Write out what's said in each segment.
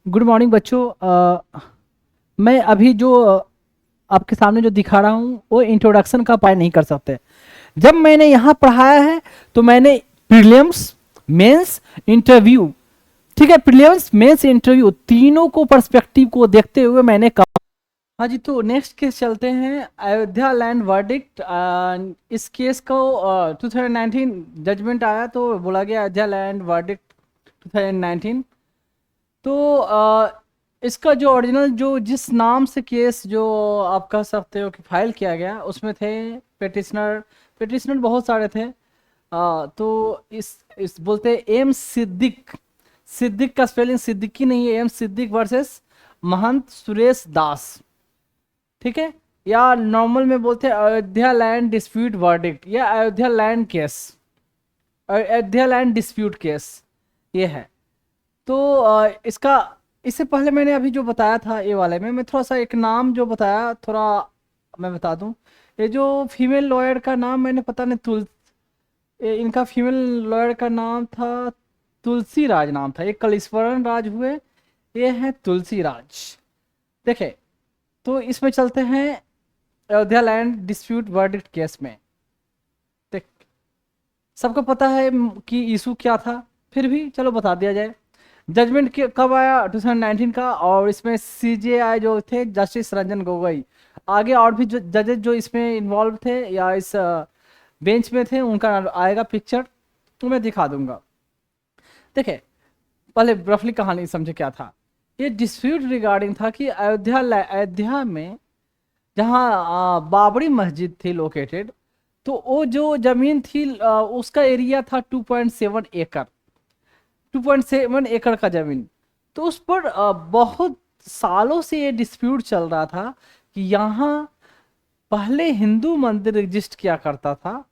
Good morning बच्चों। मैं अभी जो आपके सामने जो दिखा रहा हूँ वो इंट्रोडक्शन का पार्ट नहीं कर सकते। जब मैंने यहाँ पढ़ाया है तो मैंने प्रीलिम्स, मेंस, इंटरव्यू, ठीक है, प्रीलिम्स मेंस इंटरव्यू तीनों को पर्सपेक्टिव को देखते हुए मैंने कहा। हाँ जी, तो नेक्स्ट केस चलते हैं, अयोध्या लैंड वर्डिक्ट। इस केस को 2019 जजमेंट आया तो बोला गया अयोध्या लैंड वर्डिक्ट 2019। तो इसका जो ओरिजिनल जो जिस नाम से केस जो आप कह सकते हो कि फाइल किया गया उसमें थे पिटिशनर। पिटिशनर बहुत सारे थे। तो इस बोलते हैं एम सिद्दीक। सिद्दीक का स्पेलिंग सिद्दीकी नहीं है, एम सिद्दीक वर्सेस महंत सुरेश दास, ठीक है। या नॉर्मल में बोलते हैं अयोध्या लैंड डिस्प्यूट वर्डिक्ट या Ayodhya land case, Ayodhya land dispute case ये है। तो इसका इससे पहले मैंने अभी जो बताया था ए वाले में मैं थोड़ा सा एक नाम जो बताया थोड़ा मैं बता दूं। ये जो फीमेल लॉयर का नाम मैंने पता नहीं इनका फीमेल लॉयर का नाम था तुलसी राज नाम था। एक कलीश्वरन राज हुए, ये है तुलसी राज। देखे, तो इसमें चलते हैं Ayodhya land dispute verdict case में। देख, सबको पता है कि इशू क्या था, फिर भी चलो बता दिया जाए। जजमेंट कब आया 2019 का, और इसमें सीजेआई जो थे जस्टिस रंजन गोगोई, आगे और भी जो जजेस जो इसमें इन्वॉल्व थे या इस बेंच में थे उनका आएगा पिक्चर, तो मैं दिखा दूंगा। देखिए, पहले रफली कहानी समझे क्या था। ये डिस्प्यूट रिगार्डिंग था कि अयोध्या में जहाँ बाबरी मस्जिद थी लोकेटेड, तो वो जो जमीन थी उसका एरिया था 2.7 एकड़, 2.7 एकड़ का जमीन। तो उस पर बहुत सालों से ये डिस्प्यूट चल रहा था कि यहाँ पहले हिंदू मंदिर एग्जिस्ट किया करता था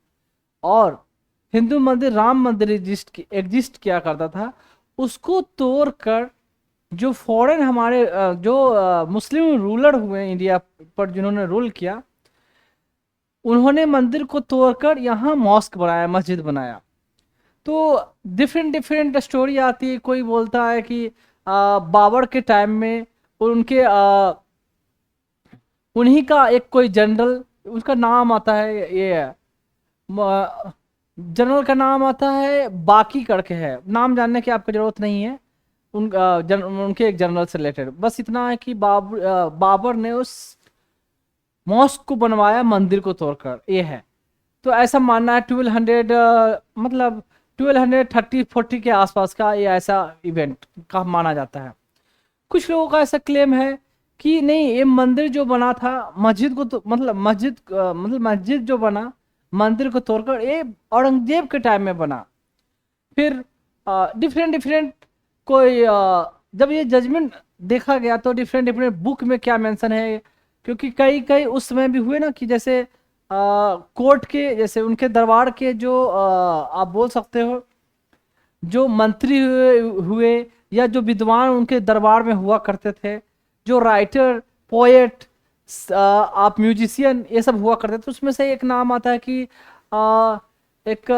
और हिंदू मंदिर राम मंदिर एग्जिस्ट किया करता था। उसको तोड़कर जो फॉरेन हमारे जो मुस्लिम रूलर हुए इंडिया पर जिन्होंने रूल किया, उन्होंने मंदिर को तोड़कर यहाँ मॉस्क बनाया, मस्जिद बनाया। तो डिफरेंट डिफरेंट स्टोरी आती है। कोई बोलता है कि बाबर के टाइम में उनके उन्हीं का एक कोई जनरल, उसका नाम आता है ये जनरल का नाम आता है बाकी करके है, नाम जानने की आपको जरूरत नहीं है। उनके एक जनरल से रिलेटेड बस इतना है कि बाबर ने उस मॉस्क को बनवाया मंदिर को तोड़कर, ये है। तो ऐसा मानना है 1200 मतलब 1230-40 के आसपास का ये ऐसा इवेंट का माना जाता है। कुछ लोगों का ऐसा क्लेम है कि नहीं, ये मंदिर जो बना था मस्जिद को तो मतलब मस्जिद जो बना मंदिर को तोड़कर ये औरंगजेब के टाइम में बना। फिर डिफरेंट डिफरेंट कोई जब ये जजमेंट देखा गया तो डिफरेंट डिफरेंट बुक में क्या मेंशन है, क्योंकि कई कई उस समय भी हुए ना कि जैसे कोर्ट के जैसे उनके दरबार के जो आप बोल सकते हो जो मंत्री हुए या जो विद्वान उनके दरबार में हुआ करते थे, जो राइटर, पोएट, आप म्यूजिशियन ये सब हुआ करते थे। उसमें से एक नाम आता है कि एक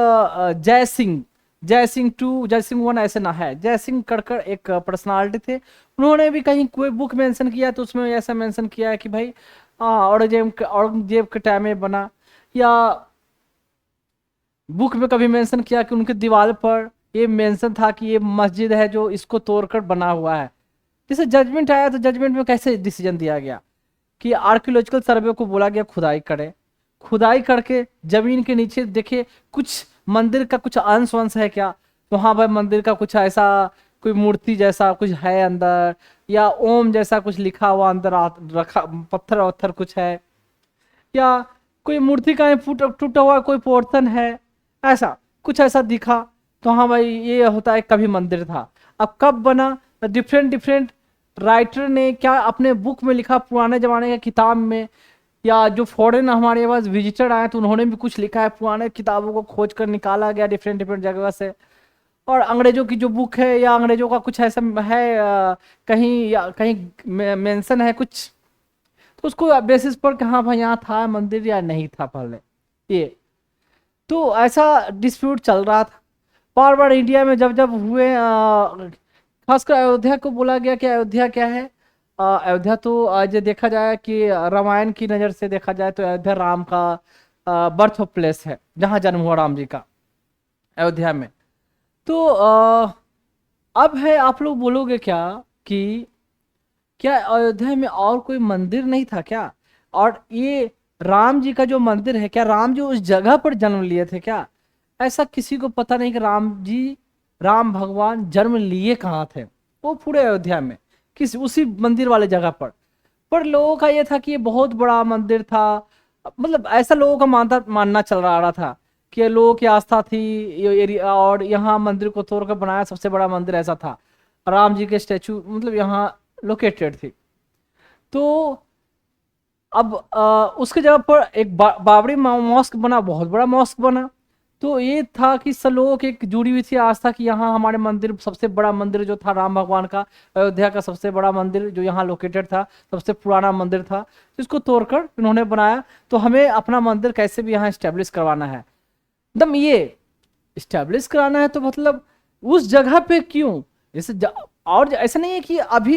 जय सिंह, जय सिंह टू, जय सिंह वन ऐसे ना है, जय सिंह कड़कर एक पर्सनालिटी थे। उन्होंने भी कहीं कोई बुक मेंशन किया तो उसमें ऐसा मेंशन किया है कि भाई औरंगजेब के टाइम में बना, या बुक में कभी मेंशन किया कि उनके दीवार पर ये मेंशन था कि ये मस्जिद है जो इसको तोड़कर बना हुआ है। जैसे जजमेंट आया तो जजमेंट में कैसे डिसीजन दिया गया कि आर्कियोलॉजिकल सर्वे को बोला गया खुदाई करे, खुदाई करके जमीन के नीचे देखे कुछ मंदिर का कुछ अंश वंश है क्या, तो हाँ भाई मंदिर का कुछ ऐसा कोई मूर्ति जैसा कुछ है अंदर, या ओम जैसा कुछ लिखा हुआ अंदर रखा, पत्थर वत्थर कुछ है, या कोई मूर्ति का टूटा हुआ कोई पोर्शन है, ऐसा कुछ ऐसा दिखा। तो हाँ भाई ये होता है कभी मंदिर था। अब कब बना, डिफरेंट डिफरेंट राइटर ने क्या अपने बुक में लिखा, पुराने जमाने के किताब में, या जो फॉरेन हमारे पास विजिटर आए तो उन्होंने भी कुछ लिखा है, पुराने किताबों को खोज कर निकाला गया डिफरेंट डिफरेंट जगह से। और अंग्रेजों की जो बुक है या अंग्रेजों का कुछ ऐसा है कहीं या कहीं मेंशन है कुछ, तो उसको बेसिस पर कि हाँ भाई यहाँ था मंदिर या नहीं था पहले, ये तो ऐसा डिस्प्यूट चल रहा था। बार बार इंडिया में जब जब हुए खासकर अयोध्या को बोला गया कि अयोध्या क्या है। अयोध्या तो आज देखा जाए कि रामायण की नज़र से देखा जाए तो अयोध्या राम का बर्थ ऑफ प्लेस है, जहाँ जन्म हुआ राम जी का, अयोध्या में। तो अब है, आप लोग बोलोगे क्या कि क्या अयोध्या में और कोई मंदिर नहीं था क्या? और ये राम जी का जो मंदिर है, क्या राम जी उस जगह पर जन्म लिए थे क्या? ऐसा किसी को पता नहीं कि राम भगवान जन्म लिए कहाँ थे। वो पूरे अयोध्या में किस उसी मंदिर वाले जगह पर लोगों का ये था कि ये बहुत बड़ा मंदिर था। मतलब ऐसा लोगों का मानना चल रहा था कि लोगों की आस्था थी ये एरिया, और यहाँ मंदिर को तोड़कर बनाया सबसे बड़ा मंदिर ऐसा था। राम जी के स्टैचू मतलब यहाँ लोकेटेड थी। तो अब उसके जगह पर एक बाबरी मॉस्क बना, बहुत बड़ा मॉस्क बना। तो ये था कि सब लोगों की एक जुड़ी हुई थी आस्था कि यहाँ हमारे मंदिर, सबसे बड़ा मंदिर जो था राम भगवान का, अयोध्या का सबसे बड़ा मंदिर जो यहाँ लोकेटेड था, सबसे पुराना मंदिर था, जिसको तोड़कर इन्होंने बनाया। तो हमें अपना मंदिर कैसे भी यहाँ स्टैब्लिश करवाना है। एकदम ये स्टैब्लिश कराना है तो मतलब उस जगह पे क्यों? और ऐसा नहीं है कि अभी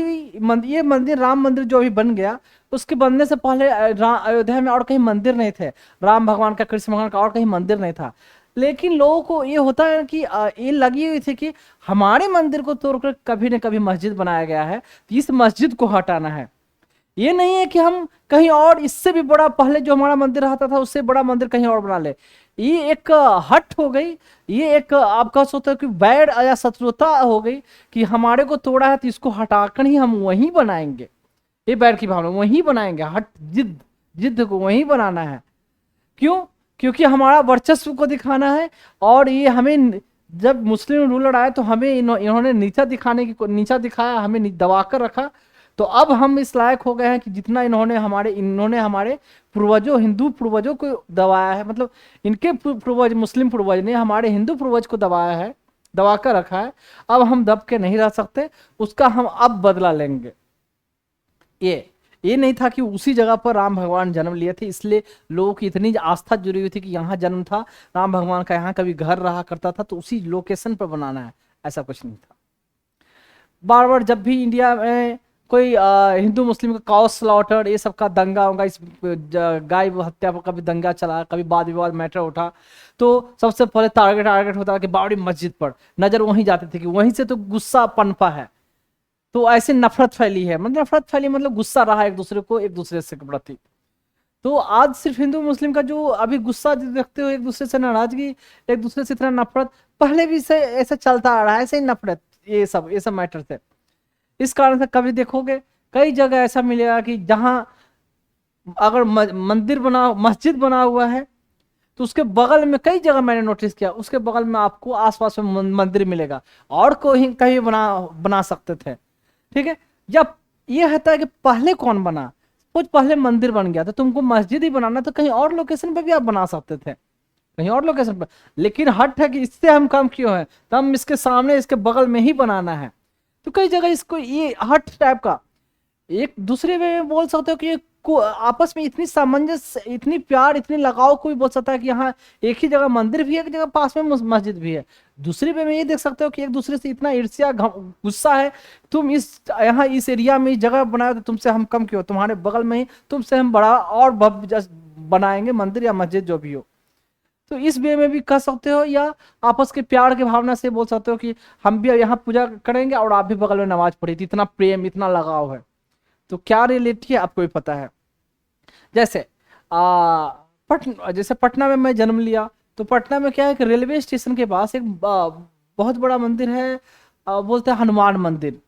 ये मंदिर, राम मंदिर जो अभी बन गया, उसके बनने से पहले अयोध्या में और कहीं मंदिर नहीं थे, राम भगवान का, कृष्ण भगवान का और कहीं मंदिर नहीं था। लेकिन लोगों को ये होता है कि ये लगी हुई थी कि हमारे मंदिर को तोड़कर कभी न कभी मस्जिद बनाया गया है, तो इस मस्जिद को हटाना है। ये नहीं है कि हम कहीं और इससे भी बड़ा, पहले जो हमारा मंदिर रहता था उससे बड़ा मंदिर कहीं और बना ले। ये एक हट हो गई, ये एक आपका सोचता है कि बैड या शत्रुता हो गई कि हमारे को तोड़ा है तो इसको हटाकर ही हम वहीं बनाएंगे। ये बैड की भावना, वहीं बनाएंगे, हट जिद जिद को वहीं बनाना है। क्यों? क्योंकि हमारा वर्चस्व को दिखाना है। और ये हमें, जब मुस्लिम रूलर आए तो हमें इन्होंने नीचा दिखाया, हमें दबाकर रखा। तो अब हम इस लायक हो गए हैं कि जितना इन्होंने हमारे पूर्वजों, हिंदू पूर्वजों को दबाया है, मतलब इनके पूर्वज, मुस्लिम पूर्वज ने हमारे हिंदू पूर्वज को दबाया है, दबा कर रखा है। अब हम दब के नहीं रह सकते, उसका हम अब बदला लेंगे। ये नहीं था कि उसी जगह पर राम भगवान जन्म लिए थे, इसलिए लोगों की इतनी आस्था जुड़ी हुई थी कि यहाँ जन्म था राम भगवान का, यहाँ कभी घर रहा करता था, तो उसी लोकेशन पर बनाना है, ऐसा कुछ नहीं था। बार बार जब भी इंडिया में कोई हिंदू मुस्लिम का काउ स्लॉटर, ये सब का दंगा होगा, इस गाय हत्या पर कभी दंगा चला, कभी वाद विवाद मैटर उठा, तो सबसे पहले टारगेट होता है कि बाबरी मस्जिद पर नजर वहीं जाती थी कि वहीं से तो गुस्सा पनपा है। तो ऐसे नफरत फैली है, मतलब नफरत फैली मतलब गुस्सा रहा एक दूसरे को, एक दूसरे से प्रति। तो आज सिर्फ हिंदू मुस्लिम का जो अभी गुस्सा देखते हो, एक दूसरे से नाराजगी, एक दूसरे से इतना नफरत, पहले भी से ऐसा चलता आ रहा है, ऐसे ही नफरत, ये सब मैटर थे। इस कारण से कभी देखोगे कई जगह ऐसा मिलेगा कि जहां अगर मस्जिद बना हुआ है तो उसके बगल में, कई जगह मैंने नोटिस किया, उसके बगल में आपको आसपास में मंदिर मिलेगा, और कोई कहीं बना सकते थे। ठीक है, जब ये होता है कि पहले कौन बना, कुछ पहले मंदिर बन गया तो तुमको मस्जिद ही बनाना, तो कहीं और लोकेशन पे भी आप बना सकते थे, कहीं और लोकेशन पर। लेकिन हट है कि इससे हम कम क्यों है, तो हम इसके सामने, इसके बगल में ही बनाना है। तो कई जगह इसको ये हट टाइप का, एक दूसरे में बोल सकते हो कि ये आपस में इतनी सामंजस्य, इतनी प्यार, इतनी लगाव, कोई बोल सकता है कि यहाँ एक ही जगह मंदिर भी है, एक जगह पास में मस्जिद भी है। दूसरे वे में ये देख सकते हो कि एक दूसरे से इतना ईर्ष्या गुस्सा है, तुम यहाँ इस एरिया में जगह बनाए तो तुमसे हम कम क्यों, तुम्हारे बगल में ही तुमसे हम बड़ा और भव्य बनाएंगे मंदिर या मस्जिद जो भी हो। तो इस वे में भी कह सकते हो, या आपस के प्यार की भावना से बोल सकते हो कि हम भी यहाँ पूजा करेंगे और आप भी बगल में नमाज पढ़ी थी, इतना प्रेम, इतना लगाव है। तो क्या रिलेटिव है आपको भी पता है। जैसे जैसे पटना में मैं जन्म लिया, तो पटना में क्या है कि रेलवे स्टेशन के पास एक बहुत बड़ा मंदिर है, बोलते हैं हनुमान मंदिर।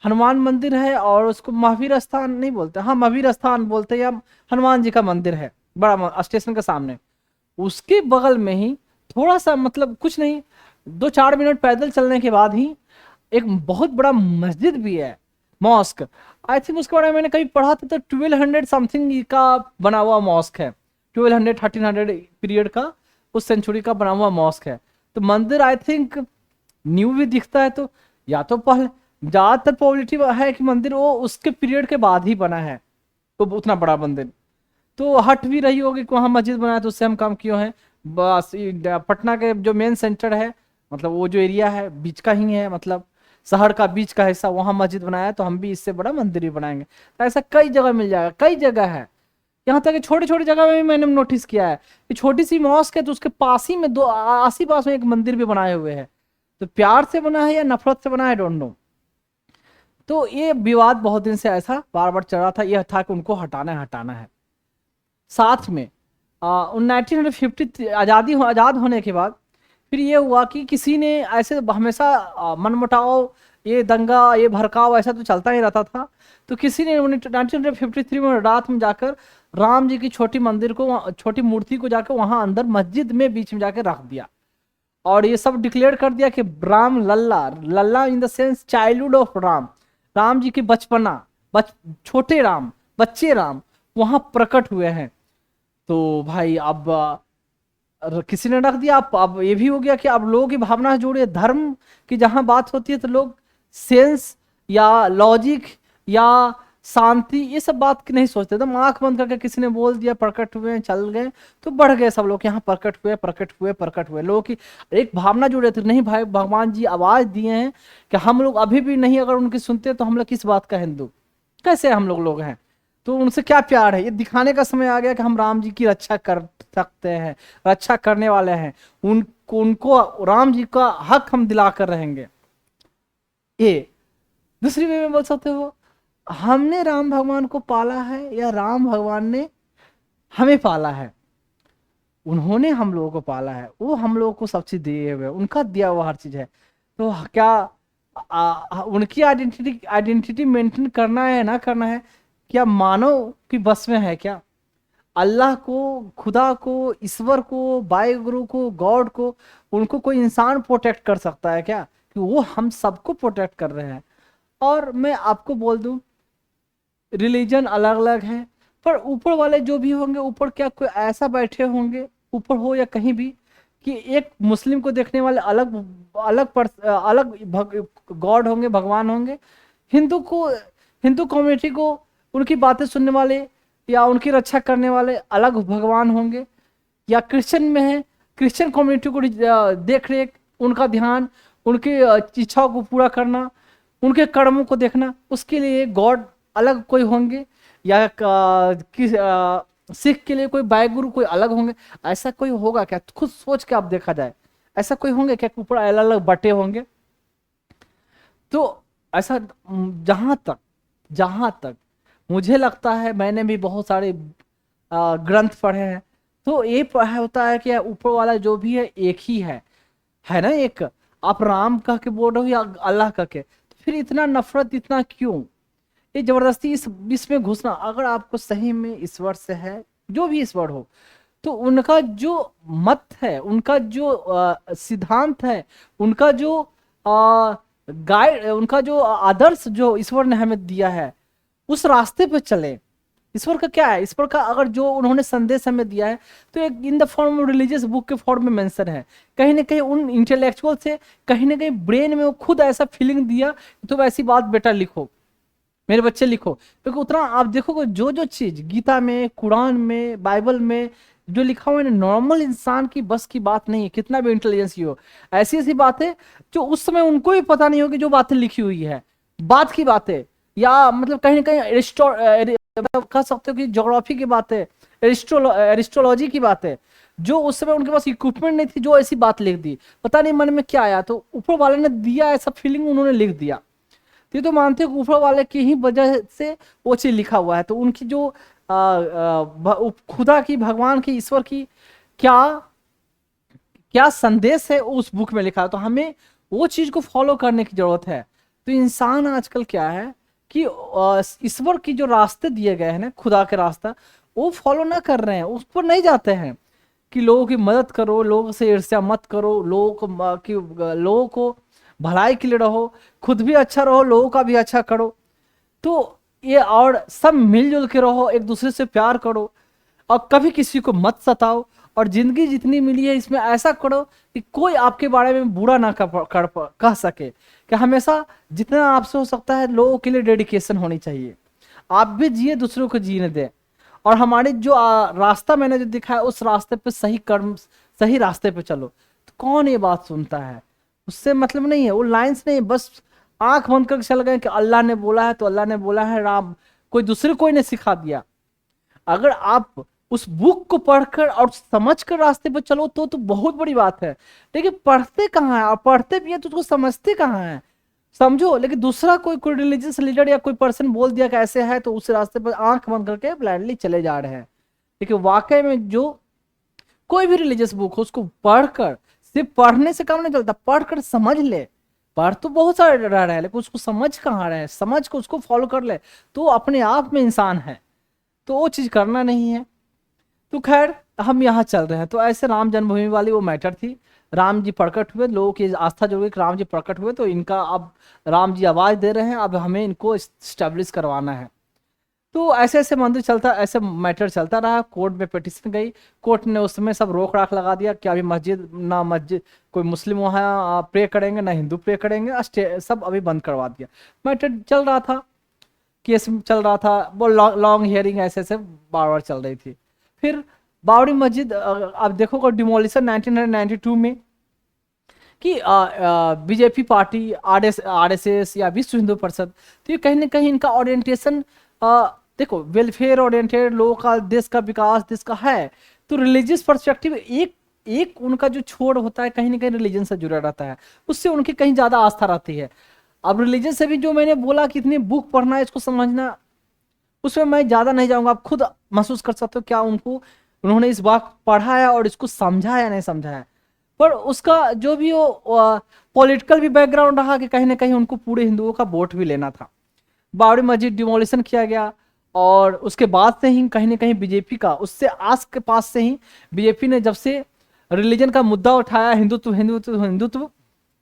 हनुमान मंदिर है, और उसको महावीर स्थान नहीं बोलते, हाँ महावीर स्थान बोलते हैं, या हनुमान जी का मंदिर है बड़ा स्टेशन के सामने। उसके बगल में ही थोड़ा सा, मतलब कुछ नहीं, 2-4 मिनट पैदल चलने के बाद ही एक बहुत बड़ा मस्जिद भी है, मॉस्क। आई थिंक उसके बारे में मैंने कभी पढ़ा था, तो 1200 समथिंग का बना हुआ मॉस्क है, 1200-1300 पीरियड का, उस सेंचुरी का बना हुआ मॉस्क है। तो मंदिर आई थिंक न्यू भी दिखता है, तो या तो पहले, ज्यादातर पॉजिटिव है कि मंदिर वो उसके पीरियड के बाद ही बना है, तो उतना बड़ा मंदिर। तो हट भी रही होगी कि वहाँ मस्जिद बनाया तो उससे हम काम क्यों हैं। बस पटना के जो मेन सेंटर है, मतलब वो जो एरिया है बीच का ही है, मतलब शहर का बीच का हिस्सा वहां मस्जिद बनाया, तो हम भी इससे बड़ा मंदिर भी बनाएंगे। तो ऐसा कई जगह मिल जाएगा, कई जगह है। यहाँ तक कि छोटी छोटी जगह में भी मैंने नोटिस किया है कि छोटी सी मॉस्क है तो उसके पास ही में दो आस ही पास में एक मंदिर भी बनाए हुए हैं। तो प्यार से बना है या नफरत से बना है, डोंट नो। तो ये विवाद बहुत दिन से ऐसा बार बार चल रहा था, यह था कि उनको हटाना है, हटाना है। साथ में 1950 आज़ाद होने के बाद फिर ये हुआ कि किसी ने ऐसे हमेशा मनमुटाव, ये दंगा, ये भड़काव ऐसा तो चलता ही रहता था। तो किसी ने 1953 में रात में जाकर राम जी की छोटी मंदिर को, छोटी मूर्ति को जाकर वहां अंदर मस्जिद में बीच में जाकर रख दिया, और ये सब डिक्लेयर कर दिया कि Ram Lalla, Lalla in the sense childhood of Ram, Ram ji के बचपना, छोटे राम, बच्चे राम वहां प्रकट हुए हैं। तो भाई अब किसी ने रख दिया। अब ये भी हो गया कि अब लोगों की भावना से जुड़ी धर्म की जहां बात होती है तो लोग सेंस या लॉजिक या शांति ये सब बात की नहीं सोचते। एकदम आंख बंद करके किसी ने बोल दिया प्रकट हुए, चल गए, तो बढ़ गए सब लोग यहाँ प्रकट हुए, प्रकट हुए, प्रकट हुए। लोगों की एक भावना जुड़े थे, नहीं भाई भगवान जी आवाज दिए हैं कि हम लोग अभी भी नहीं अगर उनकी सुनते तो हम लोग किस बात का हिंदू, कैसे हम लोग हैं, तो उनसे क्या प्यार है। ये दिखाने का समय आ गया कि हम राम जी की रक्षा कर सकते हैं, रक्षा करने वाले हैं, उनको राम जी का हक हम दिला कर रहेंगे। ये दूसरी वे में बोल सकते हो हमने राम भगवान को पाला है या राम भगवान ने हमें पाला है। उन्होंने हम लोगों को पाला है, वो हम लोगों को सब चीज दिए हुए, उनका दिया हुआ हर चीज है। तो क्या उनकी आइडेंटिटी मेंटेन करना है ना करना है, क्या मानव की बस में है क्या? अल्लाह को, खुदा को, ईश्वर को, वाहिगुरु को, गॉड को, उनको कोई इंसान प्रोटेक्ट कर सकता है क्या? कि वो हम सबको प्रोटेक्ट कर रहे हैं। और मैं आपको बोल दूं रिलीजन अलग अलग है, पर ऊपर वाले जो भी होंगे, ऊपर क्या कोई ऐसा बैठे होंगे, ऊपर हो या कहीं भी, कि एक मुस्लिम को देखने वाले अलग अलग गॉड होंगे, भगवान होंगे। हिंदू को, हिंदू कम्युनिटी को उनकी बातें सुनने वाले या उनकी रक्षा करने वाले अलग भगवान होंगे। या क्रिश्चियन में है, क्रिश्चियन कम्युनिटी को देख रेख, उनका ध्यान, उनकी इच्छाओं को पूरा करना, उनके कर्मों को देखना, उसके लिए गॉड अलग कोई होंगे। या सिख के लिए कोई वाहिगुरु कोई अलग होंगे। ऐसा कोई होगा क्या? खुद सोच के आप देखा जाए, ऐसा कोई होंगे क्या ऊपर अलग अलग बटे होंगे? तो ऐसा जहां तक मुझे लगता है, मैंने भी बहुत सारे ग्रंथ पढ़े हैं, तो ये पढ़ा होता है कि ऊपर वाला जो भी है एक ही है ना। एक आप राम कह के बोल रहे हो या अल्लाह कह के, तो फिर इतना नफरत, इतना क्यों? ये जबरदस्ती इसमें घुसना। अगर आपको सही में ईश्वर से है, जो भी ईश्वर हो, तो उनका जो मत है, उनका जो सिद्धांत है, उनका जो गाइड, उनका जो आदर्श जो ईश्वर ने हमें दिया है, उस रास्ते पे चले। ईश्वर का क्या है? ईश्वर का अगर जो उन्होंने संदेश हमें दिया है, तो एक in the form of religious book के फॉर्म में मेंशन है। कहीं ना कहीं उन इंटेलेक्चुअल से कहीं ना कहीं ब्रेन में वो खुद ऐसा फीलिंग दिया, तो ऐसी बात बेटा लिखो, मेरे बच्चे लिखो। क्योंकि उतना आप देखोगे जो जो चीज गीता में, कुरान में, बाइबल में जो लिखा हुआ है, नॉर्मल इंसान की बस की बात नहीं है, कितना भी इंटेलिजेंस हो। ऐसी ऐसी बातें जो उस समय उनको भी पता नहीं होगी, जो बातें लिखी हुई है, बात की बातें, या मतलब कहीं ना कहीं कह सकते हो कि ज्योग्राफी की बातें, एरिस्टोलॉजी की बातें, जो उस समय उनके पास इक्विपमेंट नहीं थी, जो ऐसी बात लिख दी, पता नहीं मन में क्या आया, तो ऊपर वाले ने दिया ऐसा फीलिंग, उन्होंने लिख दिया। ये तो मानते हो ऊपर वाले की ही वजह से वो चीज लिखा हुआ है। तो उनकी जो खुदा की, भगवान की, ईश्वर की क्या क्या संदेश है उस बुक में लिखा है, तो हमें वो चीज को फॉलो करने की जरूरत है। तो इंसान आजकल क्या है कि ईश्वर की जो रास्ते दिए गए हैं ना, खुदा के रास्ता, वो फॉलो ना कर रहे हैं, उस पर नहीं जाते हैं। कि लोगों की मदद करो, लोगों से ईर्ष्या मत करो, लोगों को भलाई के लिए रहो, खुद भी अच्छा रहो, लोगों का भी अच्छा करो। तो ये, और सब मिलजुल के रहो, एक दूसरे से प्यार करो, और कभी किसी को मत सताओ। और जिंदगी जितनी मिली है इसमें ऐसा करो कि कोई आपके बारे में बुरा ना कह सके। कि हमेशा जितना आपसे हो सकता है लोगों के लिए डेडिकेशन होनी चाहिए। आप भी जिए, दूसरों को जीने दें। और हमारी जो रास्ता मैंने जो दिखाया, उस रास्ते पे सही कर्म, सही रास्ते पे चलो। तो कौन ये बात सुनता है? उससे मतलब नहीं है, वो लाइंस नहीं, बस आंख बंद करके चल गए कि अल्लाह ने बोला है तो अल्लाह ने बोला है, राम कोई ने सिखा दिया। अगर आप उस बुक को पढ़कर और समझ कर रास्ते पर चलो तो बहुत बड़ी बात है। लेकिन पढ़ते कहाँ है, और पढ़ते भी है तो उसको समझते कहाँ है, समझो। लेकिन दूसरा कोई कोई रिलीजियस लीडर या कोई पर्सन बोल दिया कि ऐसे है, तो उस रास्ते पर आंख बंद करके ब्लाइंडली चले जा रहे हैं। लेकिन वाकई में जो कोई भी रिलीजियस बुक हो उसको पढ़कर, सिर्फ पढ़ने से काम नहीं चलता, पढ़कर समझ ले। पढ़ तो बहुत सारे रह रहे हैं, लेकिन उसको समझ कहाँ रहे, समझ को उसको फॉलो कर ले तो अपने आप में इंसान है। तो वो चीज करना नहीं है। तो खैर हम यहाँ चल रहे हैं, तो ऐसे राम जन्मभूमि वाली वो मैटर थी। राम जी प्रकट हुए, लोगों की आस्था जुड़ गई कि राम जी प्रकट हुए, तो इनका अब राम जी आवाज दे रहे हैं, अब हमें इनको स्टैब्लिश करवाना है। तो ऐसे ऐसे मंदिर चलता, ऐसे मैटर चलता रहा। कोर्ट में पिटिशन गई, कोर्ट ने उसमें सब रोक राख लगा दिया कि अभी मस्जिद कोई मुस्लिम वहाँ प्रे करेंगे ना हिंदू प्रे करेंगे, सब अभी बंद करवा दिया। मैटर चल रहा था, केस चल रहा था, वो लॉन्ग हियरिंग ऐसे ऐसे बार बार चल रही थी। फिर बाबरी मस्जिद आप देखोगे डिमोलिशन 1992 में कि बीजेपी पार्टी, आरएसएस या विश्व हिंदू परिषद, तो ये कहीं ना कहीं इनका ओरिएंटेशन देखो वेलफेयर ओरिएंटेड, लोगों का, देश का विकास, देश का है। तो रिलीजियस पर्सपेक्टिव एक एक उनका जो छोर होता है कहीं ना कहीं रिलीजन से जुड़ा रहता है, उससे उनकी कहीं ज्यादा आस्था रहती है। अब रिलीजन से भी जो मैंने बोला कि इतनी बुक पढ़ना है, इसको समझना, उसमें मैं ज्यादा नहीं जाऊंगा। आप खुद महसूस कर सकते हो क्या उन्होंने इस बात पढ़ा है और इसको समझा या नहीं समझा है। पर उसका जो भी वो पॉलिटिकल भी बैकग्राउंड रहा कि कहीं ना कहीं उनको पूरे हिंदुओं का वोट भी लेना था। बाबरी मस्जिद डिमोलिशन किया गया, और उसके बाद से ही कहीं ना कहीं बीजेपी का, उससे आस के पास से ही बीजेपी ने जब से रिलीजन का मुद्दा उठाया, हिंदुत्व हिंदुत्व हिंदुत्व, तो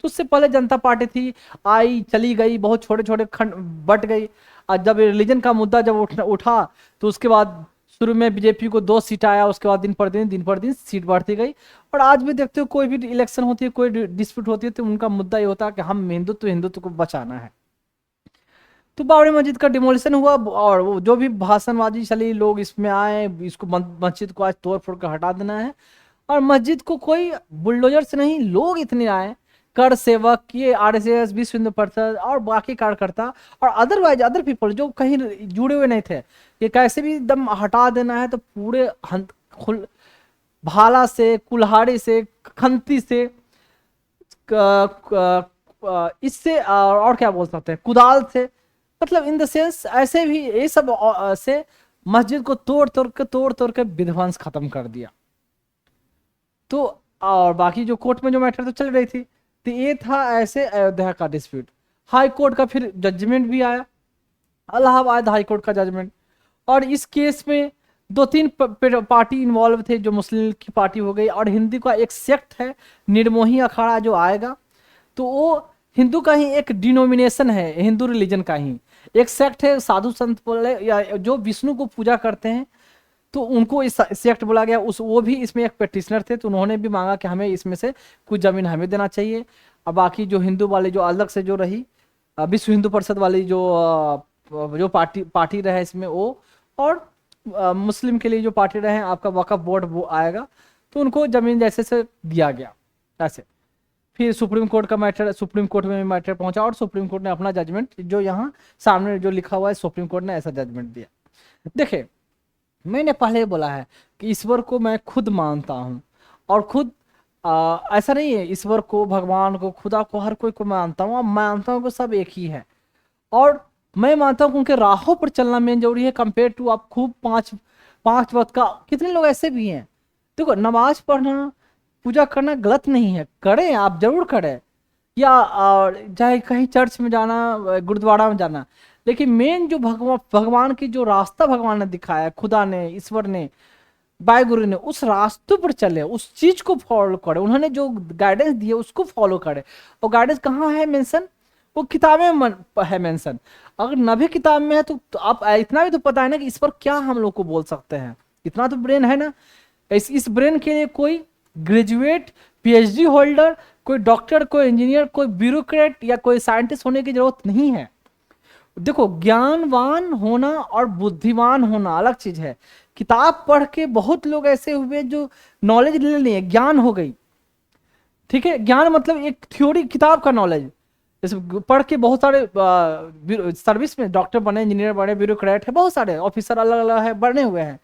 उससे पहले जनता पार्टी थी, आई चली गई, बहुत छोटे छोटे खंड बट गई। और जब रिलीजन का मुद्दा जब उठा तो उसके बाद शुरू में बीजेपी को 2 सीट आया, उसके बाद दिन पर दिन सीट बढ़ती गई। और आज भी देखते हो कोई भी इलेक्शन होती है, कोई डिस्प्यूट होती है, तो उनका मुद्दा ये होता है कि हम हिंदुत्व हिंदुत्व को बचाना है। तो बाबरी मस्जिद का डिमोलिशन हुआ, और वो जो भी भाषणबाजी चली, लोग इसमें आए, इसको मस्जिद को आज तोड़ फोड़ कर हटा देना है। और मस्जिद को कोई बुलडोजर से नहीं, लोग इतने आए, कर सेवक, ये आरएसएस, विश्व हिंदू परिषद और बाकी कार्यकर्ता और अदरवाइज अदर पीपल जो कहीं जुड़े हुए नहीं थे, ये कैसे भी एकदम हटा देना है। तो पूरे भाला से, कुल्हाड़ी से, खंती से, इससे और क्या बोल सकते हैं, कुदाल से, मतलब इन द सेंस ऐसे भी ये सब से मस्जिद को तोड़ तोड़ के विध्वंस खत्म कर दिया। तो और बाकी जो कोर्ट में जो मैटर तो चल रही थी, तो ये था ऐसे अयोध्या का डिस्प्यूट। हाई कोर्ट का फिर जजमेंट भी आया, इलाहाबाद हाई कोर्ट का जजमेंट। और इस केस में 2-3 पार्टी इन्वॉल्व थे, जो मुस्लिम लीग की पार्टी हो गई, और हिंदू का एक सेक्ट है निर्मोही अखाड़ा जो आएगा, तो वो हिंदू का ही एक डिनोमिनेशन है, हिंदू रिलीजन का ही एक सेक्ट है। साधु संत बोले या जो विष्णु को पूजा करते हैं, तो उनको इस सेक्ट बोला गया। वो भी इसमें एक पेटिशनर थे, तो उन्होंने भी मांगा कि हमें इसमें से कुछ जमीन हमें देना चाहिए। और बाकी जो हिंदू वाले जो अलग से जो रही, विश्व हिंदू परिषद वाली जो पार्टी रहे इसमें वो, और मुस्लिम के लिए जो पार्टी रहे आपका वक्फ बोर्ड वो आएगा, तो उनको जमीन जैसे से दिया गया ऐसे। फिर सुप्रीम कोर्ट में मैटर पहुंचा, और सुप्रीम कोर्ट ने अपना जजमेंट, जो यहाँ सामने जो लिखा हुआ है, सुप्रीम कोर्ट ने ऐसा जजमेंट दिया। देखिए मैंने पहले बोला है कि ईश्वर को मैं खुद मानता हूँ, और खुद ऐसा नहीं है, ईश्वर को, भगवान को, खुदा को, हर कोई को मानता हूँ, और मानता हूँ कि सब एक ही है। और मैं मानता हूँ उनके राहों पर चलना मेन जरूरी है, कंपेयर टू आप खूब पांच वक्त का। कितने लोग ऐसे भी हैं, देखो नमाज पढ़ना, पूजा करना गलत नहीं है, करें, आप जरूर करें, या चाहे कहीं चर्च में जाना, गुरुद्वारा में जाना, लेकिन मेन जो भगवान की जो रास्ता भगवान ने दिखाया, खुदा ने, ईश्वर ने, वाहिगुरु ने, उस रास्ते पर चले, उस चीज को फॉलो करे, उन्होंने जो गाइडेंस दिए उसको फॉलो करे। और गाइडेंस कहाँ है मेंशन, वो किताबें में है मेंशन। अगर नभी किताब में है तो आप इतना भी तो पता है ना कि इस पर क्या हम लोग को बोल सकते हैं, इतना तो ब्रेन है ना। इस ब्रेन के लिए कोई ग्रेजुएट, पीएचडी होल्डर, कोई डॉक्टर, कोई इंजीनियर, कोई ब्यूरोक्रेट या कोई साइंटिस्ट होने की जरूरत नहीं है। देखो ज्ञानवान होना और बुद्धिमान होना अलग चीज है। किताब पढ़ के बहुत लोग ऐसे हुए जो नॉलेज ले लिए, ज्ञान हो गई, ठीक है। ज्ञान मतलब एक थ्योरी, किताब का नॉलेज, इस पढ़ के बहुत सारे सर्विस में डॉक्टर बने, इंजीनियर बने, ब्यूरोक्रेट है, बहुत सारे ऑफिसर अलग अलग है बने हुए हैं,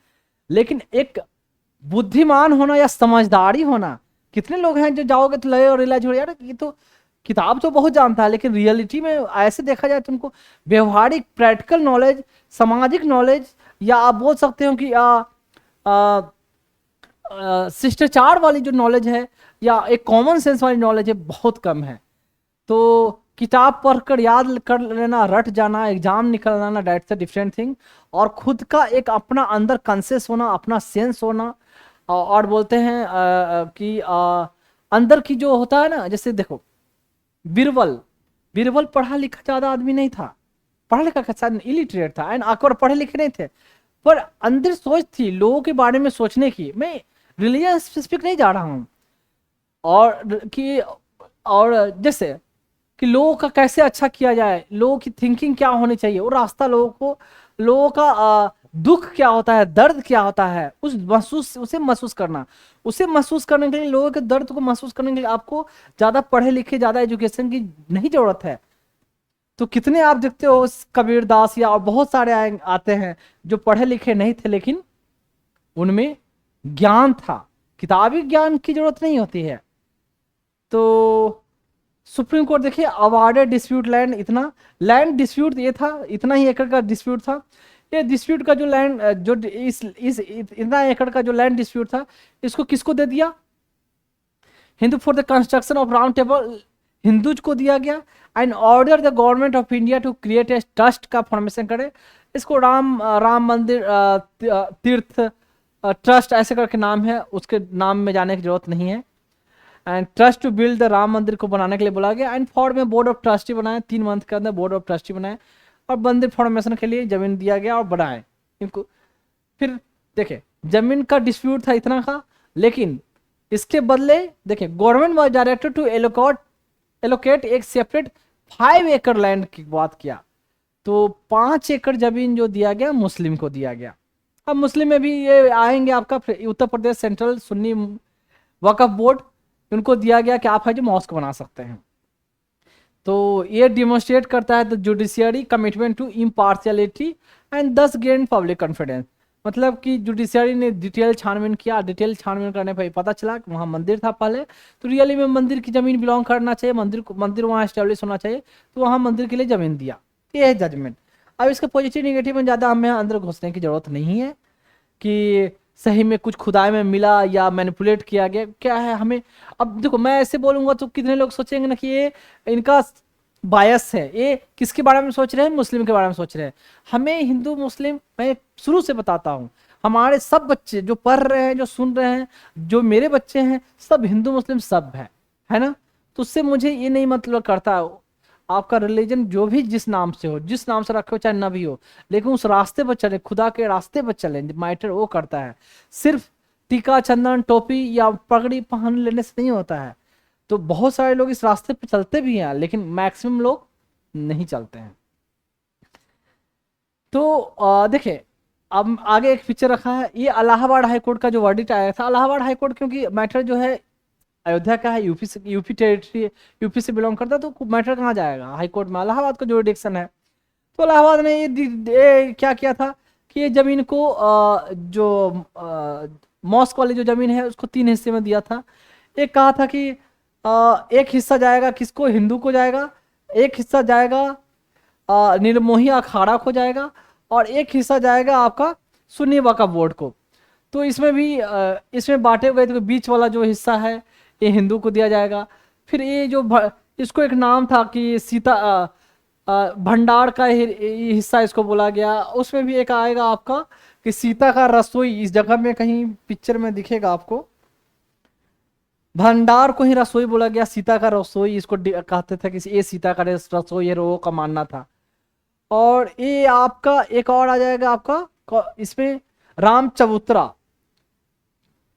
लेकिन एक बुद्धिमान होना या समझदारी होना, कितने लोग हैं जो जाओगे तो लगे और रियलाइज हो यार ये तो किताब तो बहुत जानता है, लेकिन रियलिटी में ऐसे देखा जाए तुमको व्यवहारिक प्रैक्टिकल नॉलेज, सामाजिक नॉलेज, या आप बोल सकते हो कि शिष्टाचार वाली जो नॉलेज है या एक कॉमन सेंस वाली नॉलेज है बहुत कम है। तो किताब पढ़कर याद कर लेना, रट जाना, एग्जाम निकल जाना, दैट्स अ डिफरेंट थिंग। और खुद का एक अपना अंदर कॉन्शियस होना, अपना सेंस होना, और बोलते हैं कि अंदर की जो होता है ना, जैसे देखो बीरबल, बीरबल पढ़ा लिखा ज्यादा आदमी नहीं था, पढ़ा लिखा शायद इलिटरेट था एंड अकबर पढ़े लिखे नहीं थे, पर अंदर सोच थी लोगों के बारे में सोचने की। मैं रिलीजन स्पेसिफिक नहीं जा रहा हूँ, और कि और जैसे कि लोगों का कैसे अच्छा किया जाए, लोगों की थिंकिंग क्या होनी चाहिए, वो रास्ता लोगों को, लोगों का दुख क्या होता है, दर्द क्या होता है, उसे महसूस करना, उसे महसूस करने के लिए, लोगों के दर्द को महसूस करने के लिए आपको ज्यादा पढ़े लिखे, ज्यादा एजुकेशन की नहीं जरूरत है। तो कितने आप देखते हो कबीरदास या बहुत सारे आते हैं जो पढ़े लिखे नहीं थे, लेकिन उनमें ज्ञान था, किताबी ज्ञान की जरूरत नहीं होती है। तो सुप्रीम कोर्ट देखिए अवार्डेड डिस्प्यूट लैंड, इतना लैंड डिस्प्यूट ये था, इतना ही एकड़ का डिस्प्यूट था, ये डिस्प्यूट का जो लैंड जो इस इतना एकड़ का जो लैंड डिस्प्यूट था, इसको किसको दे दिया? Hindu for the construction of round table, Hindus को दिया गया। And order the government of India to create a trust का फॉर्मेशन करे, इसको राम मंदिर तीर्थ ट्रस्ट ऐसे करके नाम है, उसके नाम में जाने की जरूरत नहीं है। And trust to build the Ram Mandir को बनाने के लिए बोला गया। एंड फॉर में बोर्ड ऑफ ट्रस्टी बनाए, 3 मंथ के अंदर बोर्ड ऑफ ट्रस्टी बनाए, और मंदिर फॉर्मेशन के लिए जमीन दिया गया और बनाए इनको। फिर देखे जमीन का डिस्प्यूट था इतना का, लेकिन इसके बदले देखिए government was directed to allocate एक सेपरेट 5 एकड़ लैंड की बात किया, तो 5 एकड़ जमीन जो दिया गया मुस्लिम को दिया गया। अब मुस्लिम में भी ये आएंगे आपका उत्तर प्रदेश सेंट्रल सुन्नी वक्फ बोर्ड, उनको दिया गया कि आप है जो मॉस्क बना सकते हैं। तो ये डिमोन्स्ट्रेट करता है the judiciary commitment to impartiality and thus gain public confidence, मतलब कि जुडिशियरी ने डिटेल छानबीन किया, डिटेल छानबीन करने पर पता चला कि वहाँ मंदिर था पहले, तो रियली में मंदिर की जमीन बिलोंग करना चाहिए, मंदिर वहाँ एस्टेब्लिश होना चाहिए, तो वहाँ मंदिर के लिए जमीन दिया। ये है जजमेंट। अब इसके पॉजिटिव निगेटिव में ज़्यादा हमें अंदर घुसने की जरूरत नहीं है कि सही में कुछ खुदाई में मिला या मैनिपुलेट किया गया क्या है हमें। अब देखो मैं ऐसे बोलूंगा तो कितने लोग सोचेंगे ना कि ये इनका बायस है, ये किसके बारे में सोच रहे हैं, मुस्लिम के बारे में सोच रहे हैं। हमें हिंदू मुस्लिम, मैं शुरू से बताता हूँ, हमारे सब बच्चे जो पढ़ रहे हैं, जो सुन रहे हैं, जो मेरे बच्चे हैं, सब हिंदू मुस्लिम सब है ना। तो उससे मुझे ये नहीं मतलब करता आपका रिलीजन जो भी जिस नाम से हो, जिस नाम से रखे हो चाहे ना भी हो, लेकिन उस रास्ते पर चले, खुदा के रास्ते पर चले, मैटर वो करता है। सिर्फ टीका चंदन टोपी या पगड़ी पहन लेने से नहीं होता है। तो बहुत सारे लोग इस रास्ते पे चलते भी हैं, लेकिन मैक्सिमम लोग नहीं चलते हैं। तो देखिए अब आगे एक पिक्चर रखा है, ये इलाहाबाद हाई कोर्ट का जो वर्डिक्ट आया था। इलाहाबाद हाई कोर्ट क्योंकि मैटर जो है अयोध्या का है, यूपी से, यूपी टेरिटरी, यूपी से बिलोंग करता है, तो मैटर कहाँ जाएगा, हाई कोर्ट में। इलाहाबाद का जो डिक्शन है, तो इलाहाबाद ने ये क्या किया था कि ये जमीन को जो मॉस्क वाली जो जमीन है उसको 3 हिस्से में दिया था। एक कहा था कि एक हिस्सा जाएगा किसको, हिंदू को जाएगा, एक हिस्सा जाएगा निर्मोही अखाड़ा को जाएगा, और एक हिस्सा जाएगा आपका सुन्नी वक्फ बोर्ड को। तो इसमें भी इसमें बांटे गए थे, बीच वाला जो हिस्सा है ये हिंदू को दिया जाएगा। फिर ये जो इसको एक नाम था कि सीता भंडार का हिस्सा इसको बोला गया। उसमें भी एक आएगा आपका कि सीता का रसोई, इस जगह में कहीं पिक्चर में दिखेगा आपको, भंडार को ही रसोई बोला गया, सीता का रसोई इसको कहते थे कि ये सीता का रसोई है, रोह का मानना था। और ये आपका एक और आ जाएगा आपका इसमें राम चबूतरा,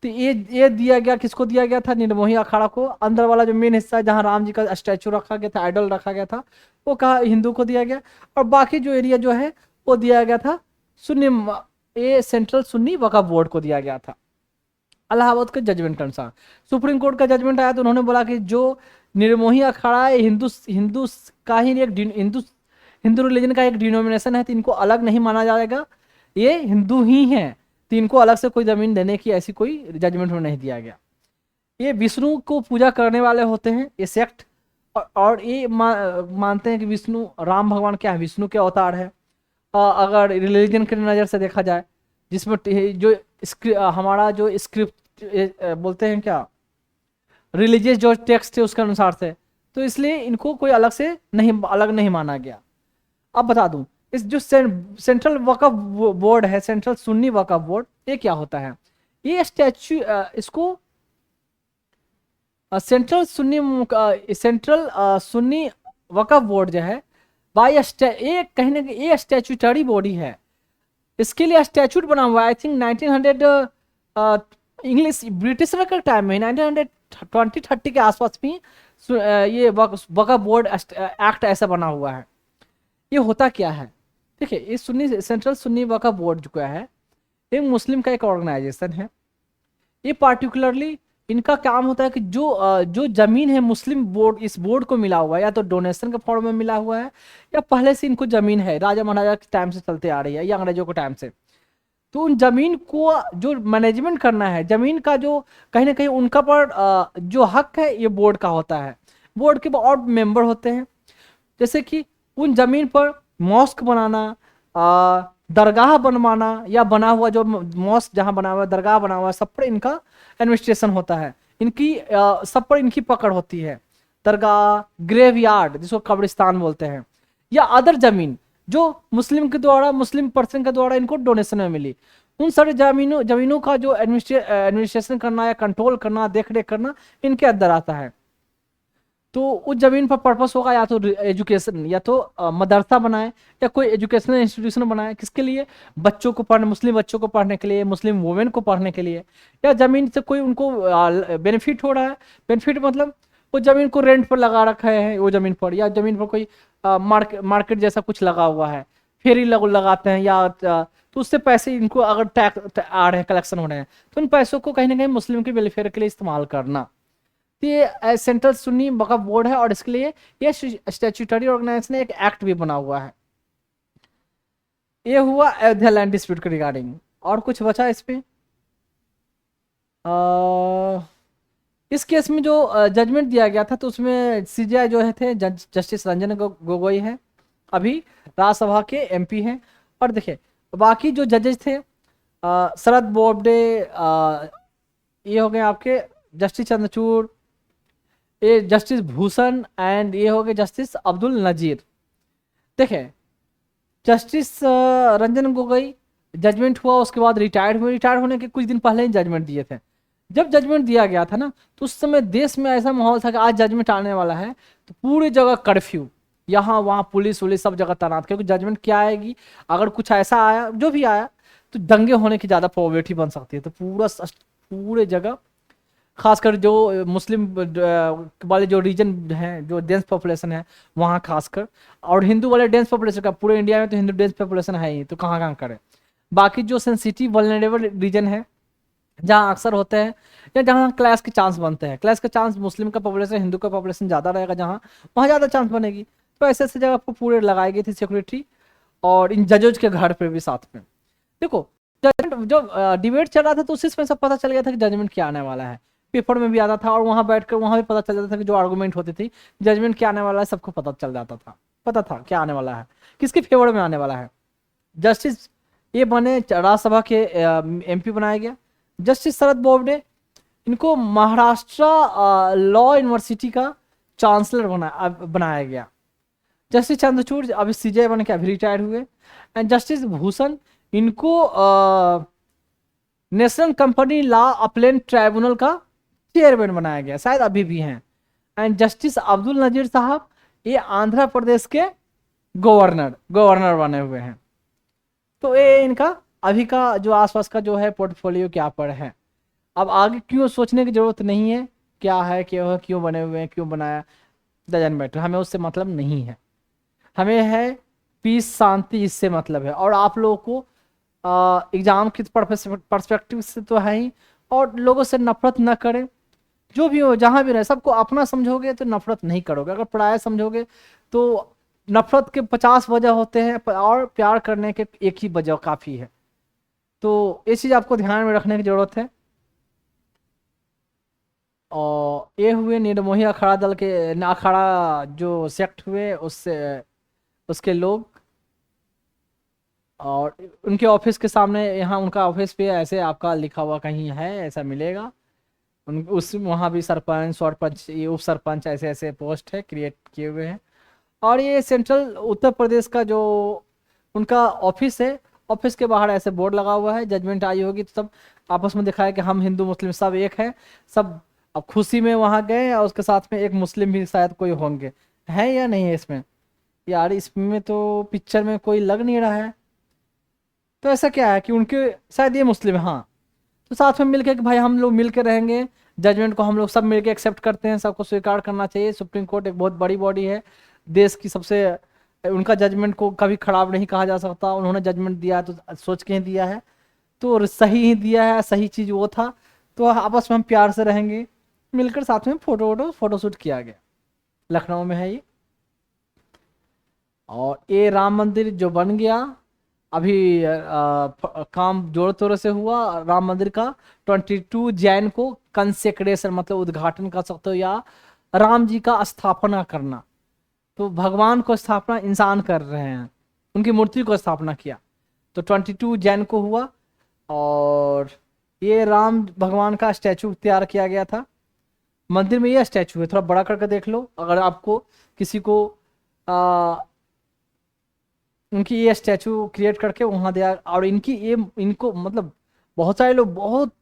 तो ये दिया गया, किसको दिया गया था, निर्मोही अखाड़ा को। अंदर वाला जो मेन हिस्सा है जहाँ राम जी का स्टैचू रखा गया था, आइडल रखा गया था, वो कहा हिंदू को दिया गया। और बाकी जो एरिया जो है वो दिया गया था सुन्नी, ये सेंट्रल सुन्नी वक्फ बोर्ड को दिया गया था। इलाहाबाद का जजमेंट के अनुसार सुप्रीम कोर्ट का जजमेंट आया तो उन्होंने बोला कि जो निर्मोही अखाड़ा है हिंदू हिंदू का ही एक हिंदू हिंदू रिलीजन का एक डिनोमिनेशन है, तो इनको अलग नहीं माना जाएगा, ये हिंदू ही हैं, तो इनको अलग से कोई जमीन देने की ऐसी कोई जजमेंट में नहीं दिया गया। ये विष्णु को पूजा करने वाले होते हैं ये सेक्ट, और ये मानते हैं कि विष्णु राम भगवान क्या है, विष्णु के अवतार है। अगर रिलीजन की नज़र से देखा जाए, जिसमें जो हमारा जो स्क्रिप्ट बोलते हैं क्या, रिलीजियस जो टेक्स्ट है उसके अनुसार से, तो इसलिए इनको कोई अलग नहीं माना गया। अब बता दूं, इस जो सेंट्रल वक्फ बोर्ड है, सेंट्रल सुन्नी वक्फ बोर्ड, ये क्या होता है, ये स्टैच्यू इसको सेंट्रल सुन्नी वक्फ बोर्ड जो है बाय ये कहीं ना कहीं ये स्टैच्यूटरी बॉडी है, इसके लिए स्टैच्यूट बना हुआ है। आई थिंक 1900 इंग्लिश ब्रिटिश के टाइम में 1920-30 के आसपास भी ये वक्फ बोर्ड एक्ट ऐसा बना हुआ है। ये होता क्या है, देखिए, ये सेंट्रल सुन्नी वक्फ बोर्ड जो है ये मुस्लिम का एक ऑर्गेनाइजेशन है। ये पार्टिकुलरली इनका काम होता है कि जो जमीन है मुस्लिम बोर्ड, इस बोर्ड को मिला हुआ है, या तो डोनेशन के फॉर्म में मिला हुआ है, या पहले से इनको जमीन है, राजा महाराजा के टाइम से चलते आ रही है, या अंग्रेजों के टाइम से, तो उन जमीन को जो मैनेजमेंट करना है, जमीन का जो कहीं ना कहीं उनका पर जो हक है, ये बोर्ड का होता है। बोर्ड के और मेंबर होते हैं, जैसे कि उन जमीन पर मॉस्क बनाना, दरगाह बनवाना, या बना हुआ जो मॉस्क जहाँ बना हुआ है, दरगाह बना हुआ है, सब पर इनका एडमिनिस्ट्रेशन होता है, इनकी सब पर इनकी पकड़ होती है। दरगाह, ग्रेवयार्ड जिसको कब्रिस्तान बोलते हैं, या अदर जमीन जो मुस्लिम के द्वारा, मुस्लिम पर्सन के द्वारा इनको डोनेशन में मिली, उन सारे जमीनों का जो एडमिनिस्ट्रेशन करना या कंट्रोल करना, देख रेख करना इनके अंदर आता है। तो उस जमीन पर पर्पस होगा या तो एजुकेशन, या तो मदरसा बनाए, या कोई एजुकेशनल इंस्टीट्यूशन बनाए, किसके लिए, बच्चों को पढ़ने, मुस्लिम बच्चों को पढ़ने के लिए, मुस्लिम वुमेन को पढ़ने के लिए, या जमीन से कोई उनको बेनिफिट हो रहा है, बेनिफिट मतलब वो जमीन को रेंट पर लगा रखा है वो जमीन पर, या जमीन पर कोई मार्केट जैसा कुछ लगा हुआ है, फेरी लगाते हैं, या तो उससे पैसे इनको अगर टैक्स आ रहे हैं, कलेक्शन हो रहे हैं, तो उन पैसों को कहीं ना कहीं मुस्लिम के वेलफेयर के लिए इस्तेमाल करना। तो ये सेंट्रल सुन्नी वक्फ बोर्ड है, और इसके लिए ये स्टैट्यूटरी ऑर्गेनाइजेशन एक एक्ट भी बना हुआ है। ये हुआ अयोध्या लैंड डिस्प्यूट के रिगार्डिंग। और कुछ बचा इसमें? इस केस में जो जजमेंट दिया गया था, तो उसमें सीजीआई जो है थे जस्टिस रंजन गोगोई है, अभी राज्यसभा के एमपी हैं। और देखिए बाकी जो जजेस थे, शरद बोबडे, ये हो गए आपके जस्टिस चंद्रचूड़, ये जस्टिस भूषण, एंड ये हो गए जस्टिस अब्दुल नजीर। देखें, जस्टिस रंजन गोगोई जजमेंट हुआ, उसके बाद रिटायर्ड हुए, रिटायर होने के कुछ दिन पहले ही जजमेंट दिए थे। जब जजमेंट दिया गया था ना, तो उस समय देश में ऐसा माहौल था कि आज जजमेंट आने वाला है, तो पूरी जगह कर्फ्यू, यहाँ वहाँ पुलिस वुलिस सब जगह तैनात, क्योंकि जजमेंट क्या आएगी, अगर कुछ ऐसा आया, जो भी आया, तो दंगे होने की ज़्यादा प्रोबेबिलिटी बन सकती है। तो पूरे जगह, खासकर जो मुस्लिम वाले जो रीजन हैं, जो डेंस पॉपुलेशन है वहाँ खासकर, और हिंदू वाले डेंस पॉपुलेशन का, पूरे इंडिया में तो हिंदू डेंस पॉपुलेशन है ही, तो कहाँ कहाँ करें। बाकी जो सेंसिटिव वल्नरेबल रीजन है, जहाँ अक्सर होते हैं, या जहाँ क्लैश के चांस बनते हैं, क्लैश का चांस मुस्लिम का पॉपुलेशन, हिंदू का पॉपुलेशन ज़्यादा रहेगा, जहाँ वहाँ ज़्यादा चांस बनेगी। तो ऐसे ऐसे जगह आपको पूरे लगाई गई थी सिक्योरिटी, और इन जजेज के घर पे भी साथ में। देखो, जो डिबेट चल रहा था, तो उसी में सब पता चल गया था कि जजमेंट क्या आने वाला है, पेपर में भी आता था, और वहाँ बैठकर वहाँ भी पता चल जाता था कि जो आर्गूमेंट होती थी, जजमेंट क्या आने वाला है, सबको पता चल जाता था, पता था क्या आने वाला है, किसके फेवर में आने वाला है। जस्टिस ये बने, राज्यसभा के एमपी बनाया गया। जस्टिस शरद बोबडे, इनको महाराष्ट्र लॉ यूनिवर्सिटी का चांसलर बनाया गया। जस्टिस चंद्रचूड़ अभी सीजीआई बन के अभी रिटायर हुए। एंड जस्टिस भूषण, इनको national company law appellate tribunal का चेयरमैन बनाया गया, शायद अभी भी हैं। एंड जस्टिस अब्दुल नजीर साहब, ये आंध्र प्रदेश के गवर्नर बने हुए हैं। तो ये इनका अभी का जो आसपास का जो है पोर्टफोलियो क्या पर है। अब आगे क्यों सोचने की जरूरत नहीं है, क्या है, क्यों बने हुए हैं, क्यों बनाया, डजंट मैटर, हमें उससे मतलब नहीं है। हमें है पीस, शांति, इससे मतलब है। और आप लोगों को एग्जाम के पर्सपेक्टिव से तो है ही, और लोगों से नफरत ना करें। जो भी हो, जहां भी रहे, सबको अपना समझोगे तो नफरत नहीं करोगे। अगर पराया समझोगे तो नफरत के 50 वजह होते हैं, और प्यार करने के एक ही वजह काफी है। तो ये चीज आपको ध्यान में रखने की जरूरत है। और ये हुए निर्मोही अखाड़ा दल के, अखाड़ा जो सेक्ट हुए उससे उसके लोग। और उनके ऑफिस के सामने, यहाँ उनका ऑफिस पे ऐसे आपका लिखा हुआ कहीं है, ऐसा मिलेगा। उन उस वहाँ भी सरपंच, सरपंच, ये उप सरपंच, ऐसे ऐसे पोस्ट है क्रिएट किए हुए हैं। और ये सेंट्रल उत्तर प्रदेश का जो उनका ऑफिस है, ऑफिस के बाहर ऐसे बोर्ड लगा हुआ है, जजमेंट आई होगी तो सब आपस में दिखाया कि हम हिंदू मुस्लिम सब एक है। सब अब खुशी में वहाँ गए, और उसके साथ में एक मुस्लिम भी शायद कोई होंगे, है या नहीं है इसमें? यार इसमें तो पिक्चर में कोई लग नहीं रहा है। तो ऐसा क्या है कि उनके शायद ये मुस्लिम है, हाँ। तो साथ में मिलके कि भाई हम लोग मिलके रहेंगे, जजमेंट को हम लोग सब मिलके एक्सेप्ट करते हैं, सबको स्वीकार करना चाहिए। सुप्रीम कोर्ट एक बहुत बड़ी बॉडी है, देश की सबसे, उनका जजमेंट को कभी खराब नहीं कहा जा सकता। उन्होंने जजमेंट दिया तो सोच के ही दिया है, तो सही ही दिया है, सही चीज़ वो था। तो आपस में हम प्यार से रहेंगे, मिलकर साथ में फोटोशूट किया गया। लखनऊ में है ये। और ये राम मंदिर जो बन गया अभी, काम जोर तोर से हुआ राम मंदिर का। 22 जैन को कंसेक्रेशन, मतलब उद्घाटन कर सकते हो, या राम जी का स्थापना करना। तो भगवान को स्थापना इंसान कर रहे हैं, उनकी मूर्ति को स्थापना किया। तो 22 जैन को हुआ। और ये राम भगवान का स्टैचू तैयार किया गया था। मंदिर में ये स्टैचू है, थोड़ा बड़ा करके देख लो अगर आपको किसी को आ, उनकी ये स्टैचू क्रिएट करके वहां दिया। और इनकी ये, इनको मतलब बहुत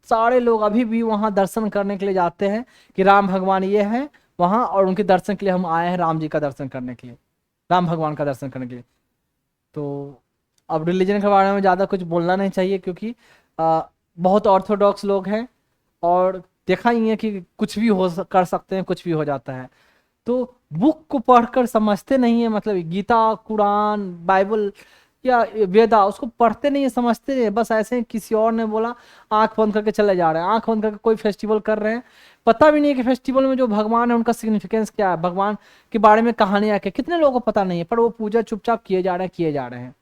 सारे लोग अभी भी वहां दर्शन करने के लिए जाते हैं कि राम भगवान ये हैं वहां, और उनके दर्शन के लिए हम आए हैं, राम जी का दर्शन करने के लिए, राम भगवान का दर्शन करने के लिए। तो अब रिलीजन के बारे में ज़्यादा कुछ बोलना नहीं चाहिए, क्योंकि बहुत ऑर्थोडॉक्स लोग हैं, और देखा ही है कि कुछ भी कर सकते हैं, कुछ भी हो जाता है। तो बुक को पढ़कर समझते नहीं है, मतलब गीता, कुरान, बाइबल या वेदा, उसको पढ़ते नहीं है, समझते नहीं है, बस ऐसे ही किसी और ने बोला आंख बंद करके चले जा रहे हैं। आंख बंद करके कोई फेस्टिवल कर रहे हैं, पता भी नहीं है कि फेस्टिवल में जो भगवान है उनका सिग्निफिकेंस क्या है, भगवान के बारे में कहानियां क्या, कितने लोगों को पता नहीं है, पर वो पूजा चुपचाप किए जा रहे हैं।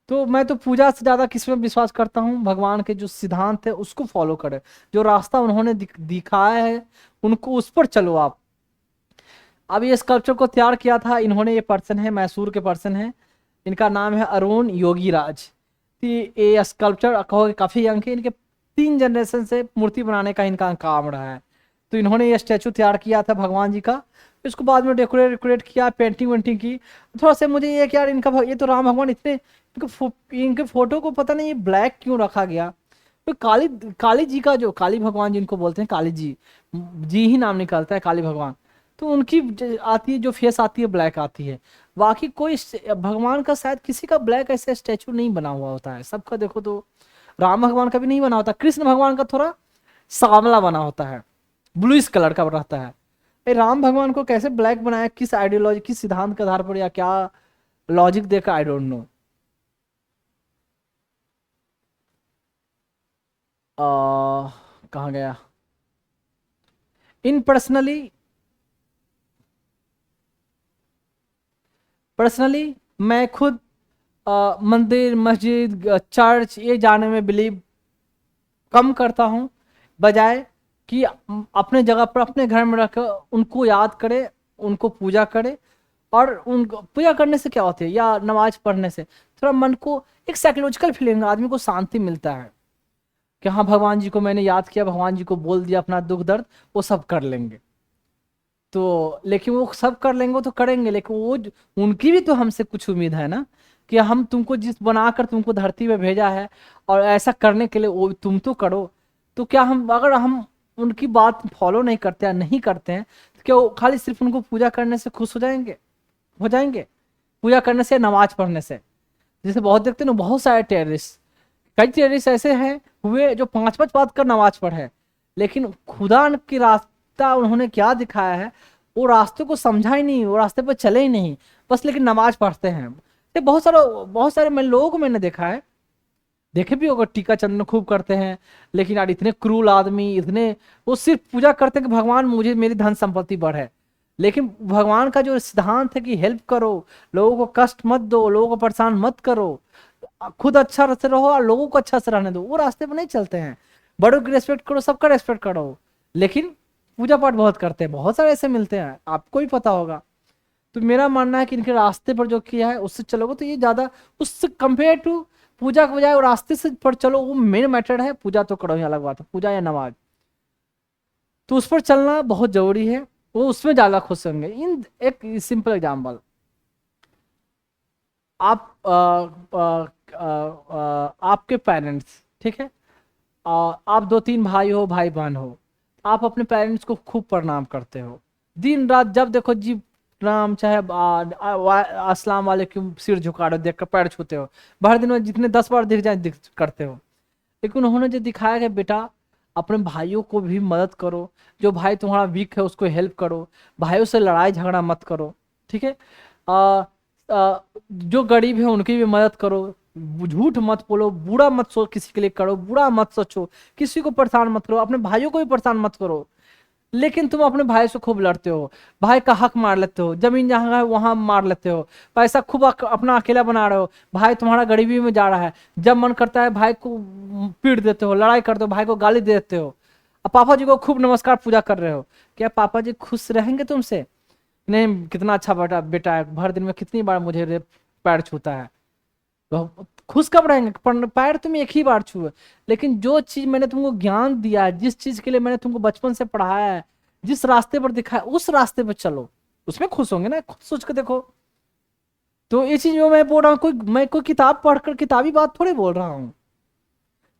तो मैं तो पूजा से ज्यादा किस में विश्वास करता हूँ, भगवान के जो सिद्धांत है उसको फॉलो करें, जो रास्ता उन्होंने दिखाया है उनको, उस पर चलो आप। अब ये स्कल्पचर को तैयार किया था इन्होंने, ये पर्सन है, मैसूर के पर्सन है, इनका नाम है अरुण योगीराज। तो ये स्कल्पचर कहोगे काफी यंग है, इनके 3 जनरेशन से मूर्ति बनाने का इनका काम रहा है। तो इन्होंने ये स्टैचू तैयार किया था भगवान जी का, इसको बाद में डेकोरेट किया, पेंटिंग वेंटिंग की। थोड़ा सा मुझे ये कि यार इनका ये तो राम भगवान इतने, इनके फोटो को पता नहीं ये ब्लैक क्यों रखा गया। तो काली काली जी का, जो काली भगवान जिनको बोलते हैं, काली जी जी ही नाम निकलता है काली भगवान। तो उनकी आती है जो फेस आती है ब्लैक आती है, बाकी कोई भगवान का शायद किसी का ब्लैक ऐसे स्टैचू नहीं बना हुआ होता है, सबका देखो तो राम भगवान का भी नहीं बना होता, कृष्ण भगवान का थोड़ा सांवला बना होता है, ब्लूइश कलर का रहता है। राम भगवान को कैसे ब्लैक बनाया, किस आइडियोलॉजी, किस सिद्धांत के आधार पर, या क्या लॉजिक देखा, आई डोंट नो। कहाँ गया? इन पर्सनली मैं खुद मंदिर, मस्जिद, चर्च ये जाने में बिलीव कम करता हूँ, बजाय कि अपने जगह पर अपने घर में रखकर उनको याद करे, उनको पूजा करे। और उनको पूजा करने से क्या होती है, या नमाज पढ़ने से थोड़ा मन को एक साइकोलॉजिकल फीलिंग, आदमी को शांति मिलता है कि हाँ भगवान जी को मैंने याद किया, भगवान जी को बोल दिया अपना दुख दर्द, वो सब कर लेंगे। तो लेकिन वो सब कर लेंगे, वो तो करेंगे, लेकिन वो उनकी भी तो हमसे कुछ उम्मीद है ना, कि हम तुमको जिस बनाकर तुमको धरती में भेजा है और ऐसा करने के लिए वो तुम तो करो। तो क्या हम, अगर हम उनकी बात फॉलो नहीं करते हैं, नहीं करते हैं, तो क्या वो खाली सिर्फ उनको पूजा करने से खुश हो जाएंगे? हो जाएंगे पूजा करने से, नमाज पढ़ने से? जैसे बहुत देखते हैं ना, बहुत सारे टेररिस्ट, कई टेररिस्ट ऐसे हैं हुए जो 5-5 बात कर नमाज पढ़े, लेकिन खुदा की रास्ता उन्होंने क्या दिखाया है, वो रास्ते को समझा ही नहीं, वो रास्ते पर चले ही नहीं, बस लेकिन नमाज पढ़ते हैं। ये बहुत सारे मैं लोगों को मैंने देखा है, देखे भी होगा, टीका चंदन खूब करते हैं, लेकिन यार इतने क्रूर आदमी, इतने, वो सिर्फ पूजा करते हैं कि भगवान मुझे मेरी धन संपत्ति बढ़े। लेकिन भगवान का जो सिद्धांत है कि हेल्प करो, लोगों को कष्ट मत दो, लोगों को परेशान मत करो, खुद अच्छा से रहो और लोगों को अच्छा से रहने दो, वो रास्ते पर नहीं चलते हैं। बड़ों की रेस्पेक्ट करो, सबका रेस्पेक्ट करो, लेकिन पूजा पाठ बहुत करते हैं, बहुत सारे ऐसे मिलते हैं, आपको भी पता होगा। तो मेरा मानना है कि इनके रास्ते पर जो किया है उससे चलोगे तो ये ज्यादा, उससे कंपेयर टू पूजा के बजाय वो रास्ते से पर चलो, वो मेन मैटर है। पूजा तो करो ही, अलग बात है, पूजा या नमाज, तो उस पर चलना बहुत जरूरी है, वो उसमें ज्यादा खुश होंगे। इन एक सिंपल एग्जाम्पल, आप आपके पेरेंट्स, ठीक है, आप दो तीन भाई हो, भाई बहन हो, आप अपने पेरेंट्स को खूब प्रणाम करते हो, दिन रात जब देखो जी प्रणाम, चाहे अस्सलाम वालेकुम, सिर झुका रहे हो, देख कर पैर छूते हो, भर दिन में जितने 10 बार दिख जाए करते हो। लेकिन उन्होंने जो दिखाया कि बेटा अपने भाइयों को भी मदद करो, जो भाई तुम्हारा वीक है उसको हेल्प करो, भाइयों से लड़ाई झगड़ा मत करो, ठीक है, आ, जो गरीब है उनकी भी मदद करो, झूठ मत बोलो, बुरा मत सोच किसी के लिए करो, बुरा मत सोचो, किसी को परेशान मत करो, अपने भाइयों को भी परेशान मत करो। लेकिन तुम अपने भाई से खूब लड़ते हो, भाई का हक मार लेते हो, जमीन जहां है वहां मार लेते हो, पैसा खूब अपना अकेला बना रहे हो, भाई तुम्हारा गरीबी में जा रहा है, जब मन करता है भाई को पीट देते हो, लड़ाई करते हो, भाई को गाली दे देते हो, अब पापा जी को खूब नमस्कार पूजा कर रहे हो। क्या पापा जी खुश रहेंगे तुमसे? नहीं, कितना अच्छा बेटा बेटा है, भर दिन में कितनी बार मुझे पैर छूता है, खुश कब रहेंगे? पैर तुम एक ही बार छुए। लेकिन जो चीज मैंने तुमको ज्ञान दिया है, जिस चीज के लिए मैंने तुमको बचपन से पढ़ाया है, जिस रास्ते पर दिखाया, उस रास्ते पर चलो, उसमें खुश होंगे ना, खुद सोच के देखो। तो ये चीज जो मैं बोल रहा हूँ, मैं कोई किताब पढ़कर किताबी बात थोड़ी बोल रहा हूँ।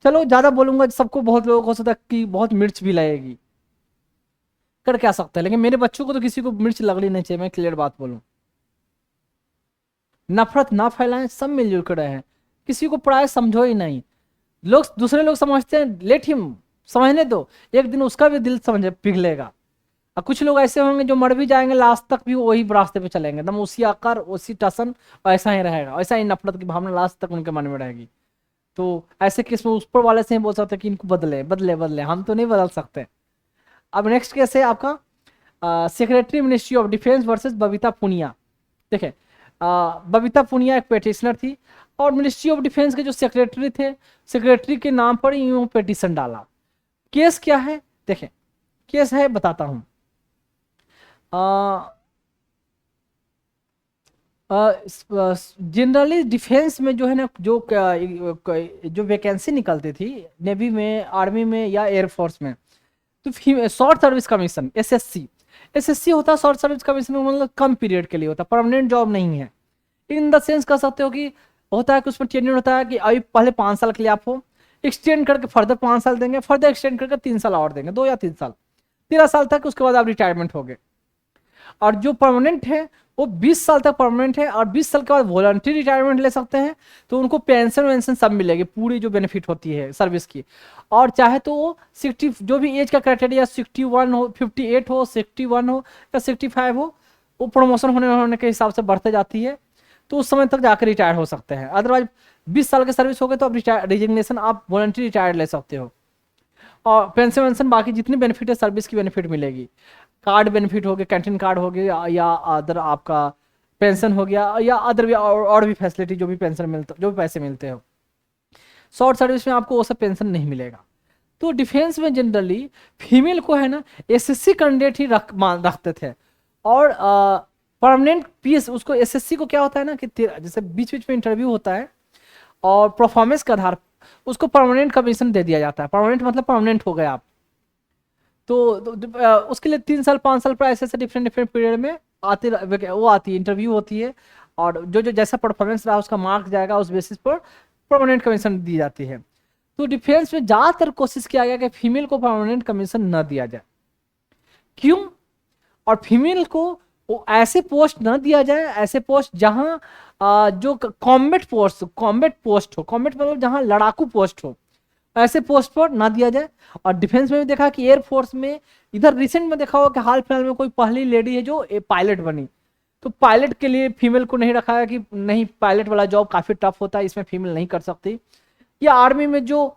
चलो ज्यादा बोलूंगा सबको, बहुत लोगों को हो सकता है कि बहुत मिर्च भी लगेगी, कर क्या सकते हैं, लेकिन मेरे बच्चों को तो किसी को मिर्च लगनी नहीं चाहिए, मैं क्लियर बात बोलूं। नफरत ना फैलाएं, सब मिलजुल कर रहें, किसी को पढ़ाए समझो ही नहीं। लोग, दूसरे लोग समझते हैं, लेट हिम, समझने दो, एक दिन उसका भी दिल समझ पिघलेगा। और कुछ लोग ऐसे होंगे जो मर भी जाएंगे, लास्ट तक भी वही रास्ते पे चलेंगे, एकदम उसी आकार उसी टसन, और ऐसा ही रहेगा, ऐसा ही नफरत की भावना लास्ट तक उनके मन में रहेगी। तो ऐसे केस में ऊपर वाले से ही बोल सकते हैं कि इनको बदले बदले बदले, हम तो नहीं बदल सकते। अब नेक्स्ट केस है आपका, secretary ministry of defence versus Babita Punia. देखिए, बबीता पुनिया एक पेटिशनर थी, और मिनिस्ट्री ऑफ डिफेंस के जो सेक्रेटरी थे, सेक्रेटरी के नाम पर यूं पेटिशन डाला। केस क्या है देखें, केस है बताता हूं। जनरली डिफेंस में जो है ना, जो वैकेंसी निकलती थी नेवी में, आर्मी में या एयरफोर्स में, तो short service commission, SSC, SSC होता है शॉर्ट सर्विस कमीशन, मतलब कम पीरियड के लिए होता है, परमानेंट जॉब नहीं है। इन द सेंस कह सकते हो कि होता है कि उसमें टेन्योर होता है कि अभी पहले 5 साल के लिए आप हो, एक्सटेंड करके फर्दर 5 साल देंगे, फर्दर एक्सटेंड करके 3 साल और देंगे, 2 या 3 साल, 13 साल तक, उसके बाद आप रिटायरमेंट हो गए। और जो परमानेंट है वो 20 साल तक परमानेंट है, और 20 साल के बाद वॉलंटरी रिटायरमेंट ले सकते हैं, तो उनको पेंशन वेंशन सब मिलेगी, पूरी जो बेनिफिट होती है सर्विस की। और चाहे तो वो 60, जो भी एज का क्राइटेरिया, 61 हो, 58 हो, 61 हो या 65 हो, वो प्रमोशन होने के हिसाब से बढ़ते जाती है, तो उस समय तक जाकर रिटायर हो सकते हैं। अदरवाइज 20 साल के सर्विस हो गए तो अब रिजिग्नेशन, आप वॉलंटरी रिटायर ले सकते हो। और पेंशन वेंशन बाकी जितनी बेनिफिट है सर्विस की बेनिफिट मिलेगी, कार्ड बेनिफिट हो गया, कैंटीन कार्ड हो गया, या अदर आपका पेंशन हो गया, या अदर भी और भी फैसिलिटी, जो भी पेंशन मिलता, जो भी पैसे मिलते हो। शॉर्ट सर्विस में आपको वो सब पेंशन नहीं मिलेगा। तो डिफेंस में जनरली फीमेल को है ना एसएससी कैंडिडेट ही रखते थे, और परमानेंट पीएस, उसको एसएससी को क्या होता है ना कि जैसे बीच बीच में इंटरव्यू होता है, और परफॉर्मेंस के आधार उसको परमानेंट कमीशन दे दिया जाता है। परमानेंट मतलब परमानेंट हो गए आप, तो उसके लिए 3 साल 5 साल पर ऐसे ऐसे डिफरेंट डिफरेंट पीरियड में वो आती है, इंटरव्यू होती है, और जो जो जैसा परफॉर्मेंस रहा उसका मार्क जाएगा, उस बेसिस पर परमानेंट कमीशन दी जाती है। तो डिफेंस में ज़्यादातर कोशिश किया गया कि फीमेल को परमानेंट कमीशन न दिया जाए। क्यों? और फीमेल को वो ऐसे पोस्ट न दिया जाए, ऐसे पोस्ट जहां जो कॉम्बैट पोस्ट हो, कॉम्बैट मतलब जहां लड़ाकू पोस्ट हो, ऐसे पोस्ट पर ना दिया जाए। और डिफेंस में भी देखा कि एयरफोर्स में, इधर रिसेंट में देखा होगा कि हाल फिलहाल में कोई पहली लेडी है जो पायलट बनी, तो पायलट के लिए फीमेल को नहीं रखा है कि नहीं, पायलट वाला जॉब काफी टफ होता है, इसमें फीमेल नहीं कर सकती। या आर्मी में जो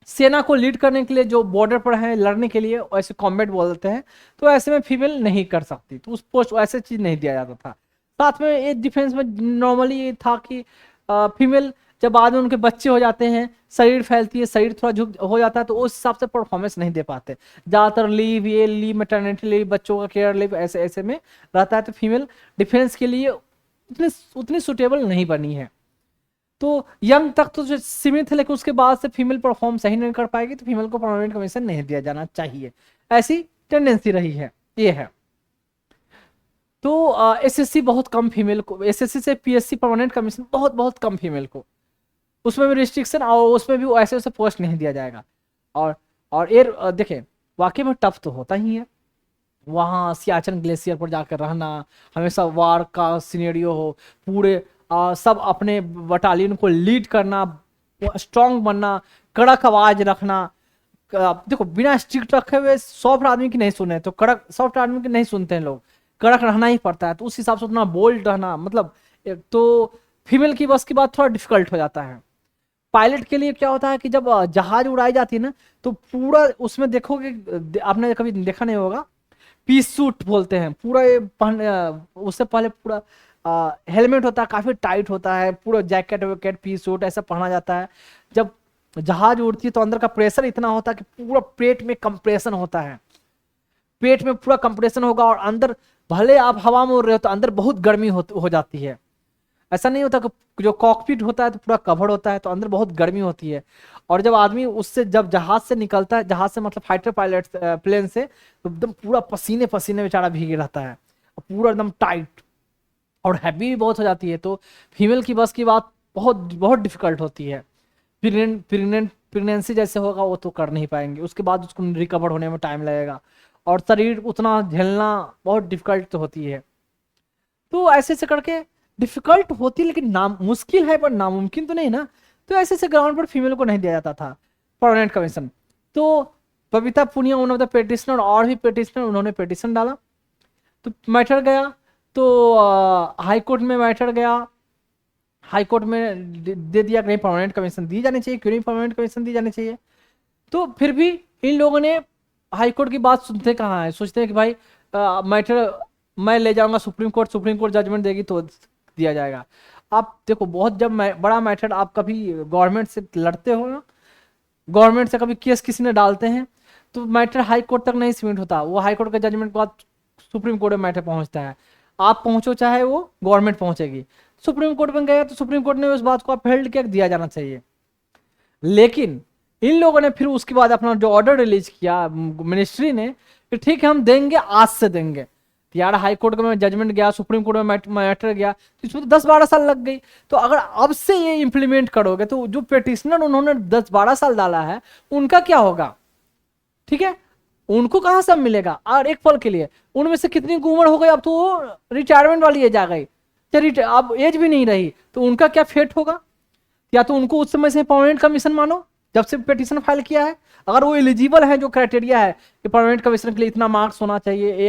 सेना को लीड करने के लिए जो बॉर्डर पर है लड़ने के लिए, ऐसे कॉम्बैट बोलते हैं, तो ऐसे में फीमेल नहीं कर सकती, तो उस पोस्ट ऐसे चीज नहीं दिया जाता था। साथ में ये डिफेंस में नॉर्मली ये था कि फीमेल जब बाद में उनके बच्चे हो जाते हैं, शरीर फैलती है, शरीर थोड़ा झुक हो जाता है, तो उस हिसाब से परफॉर्मेंस नहीं दे पाते। ज़्यादातर लीव, ये लीव, मैटरनिटी लीव, बच्चों का केयर लीव, ऐसे ऐसे में रहता है, तो फीमेल डिफेंस के लिए उतनी सुटेबल नहीं बनी है। तो यंग तक तो जो सीमित है, लेकिन उसके बाद से फीमेल परफॉर्म सही नहीं कर पाएगी, तो फीमेल को परमानेंट कमीशन नहीं दिया जाना चाहिए, ऐसी टेंडेंसी रही है, ये है। तो एसएससी बहुत कम फीमेल को, एसएससी से पीएससी परमानेंट कमीशन बहुत बहुत कम फीमेल को, उसमें भी रिस्ट्रिक्शन, और उसमें भी ऐसे वैसे पोस्ट नहीं दिया जाएगा। और एयर देखें, वाकई में टफ तो होता ही है, वहाँ सियाचिन ग्लेशियर पर जाकर रहना, हमेशा वार का सिनेरियो हो, पूरे सब अपने बटालियन को लीड करना, स्ट्रांग बनना, कड़क आवाज रखना। देखो, बिना स्ट्रिक्ट रखे हुए सॉफ्ट आदमी की नहीं सुने, तो कड़क सॉफ्ट आदमी की नहीं सुनते हैं लोग, कड़क रहना ही पड़ता है, तो उस हिसाब से उतना बोल्ड रहना, मतलब तो फीमेल की बस की बात थोड़ा डिफिकल्ट हो जाता है। पायलट के लिए क्या होता है कि जब जहाज उड़ाई जाती है ना, तो पूरा उसमें देखोगे, आपने कभी देखा नहीं होगा, पीस सूट बोलते हैं, पूरा ये उससे पहले पूरा हेलमेट होता है, काफी टाइट होता है, पूरा जैकेट वैकेट पीस सूट ऐसा पहना जाता है। जब जहाज उड़ती है तो अंदर का प्रेशर इतना होता है कि पूरा पेट में कंप्रेशन होता है, पेट में पूरा कंप्रेशन होगा, और अंदर भले आप हवा में उड़ रहे हो तो अंदर बहुत गर्मी हो जाती है। ऐसा नहीं होता कि जो कॉकपिट होता है तो पूरा कवर होता है, तो अंदर बहुत गर्मी होती है। और जब आदमी उससे जब जहाज से निकलता है, जहाज से मतलब फाइटर पायलट प्लेन से, तो एकदम पूरा पसीने पसीने बेचारा भीगे रहता है, पूरा एकदम टाइट, और हैवी भी बहुत हो जाती है। तो फीमेल की बस की बात बहुत बहुत डिफिकल्ट होती है। प्रेगनेंसी जैसे होगा वो तो कर नहीं पाएंगे, उसके बाद उसको रिकवर होने में टाइम लगेगा, और शरीर उतना झेलना बहुत डिफिकल्ट तो होती है। तो ऐसे ऐसे करके डिफिकल्ट होती है, लेकिन नाम मुश्किल है पर नामुमकिन तो नहीं ना। तो ऐसे ऐसे ग्राउंड पर फीमेल को नहीं दिया जाता था परमानेंट कमीशन। तो Babita Punia one of the petitioner, और भी पेटिशनर, उन्होंने पेटिशन डाला, तो मैटर गया, तो हाई कोर्ट में मैटर गया, हाई कोर्ट में दे दिया कि नहीं, परमानेंट कमीशन दी जानी चाहिए, क्यों नहीं परमानेंट कमीशन दी जानी चाहिए। तो फिर भी इन लोगों ने हाई कोर्ट की बात सुनते कहाँ है, सोचते हैं कि भाई मैटर मैं ले जाऊंगा Supreme Court, Supreme Court judgement देगी तो दिया जाएगा। आप देखो, बहुत जब बड़ा मैटर आप कभी गवर्नमेंट से लड़ते हो ना, गवर्नमेंट से कभी केस किसी ने डालते हैं, तो मैटर हाई कोर्ट तक नहीं सीमित होता, वो हाई कोर्ट के जजमेंट के बाद सुप्रीम कोर्ट में मैटर पहुंचता है। आप पहुंचो चाहे वो गवर्नमेंट पहुंचेगी, सुप्रीम कोर्ट में गया तो सुप्रीम कोर्ट ने उस बात को अपहेल्ड किया, दिया जाना चाहिए। लेकिन इन लोगों ने फिर उसके बाद अपना जो ऑर्डर रिलीज किया मिनिस्ट्री ने, कि ठीक है हम देंगे, आज से देंगे। तो यार हाई कोर्ट में जजमेंट गया, सुप्रीम कोर्ट में मैटर गया, तो इसमें तो 10-12 साल लग गई। तो अगर अब से ये इंप्लीमेंट करोगे तो जो पिटिशनर उन्होंने 10-12 साल डाला है उनका क्या होगा, ठीक है, उनको कहां से मिलेगा। और एक पल के लिए उनमें से कितनी उम्र हो गई, अब तो वो रिटायरमेंट वाली एज आ गई, अब एज भी नहीं रही, तो उनका क्या फेट होगा। या तो उनको उस समय से परमानेंट कमीशन मानो जब से पिटीशन फाइल किया है, अगर वो एलिजिबल है, जो क्राइटेरिया है कि परमानेंट कमीशन के लिए इतना मार्क्स होना चाहिए,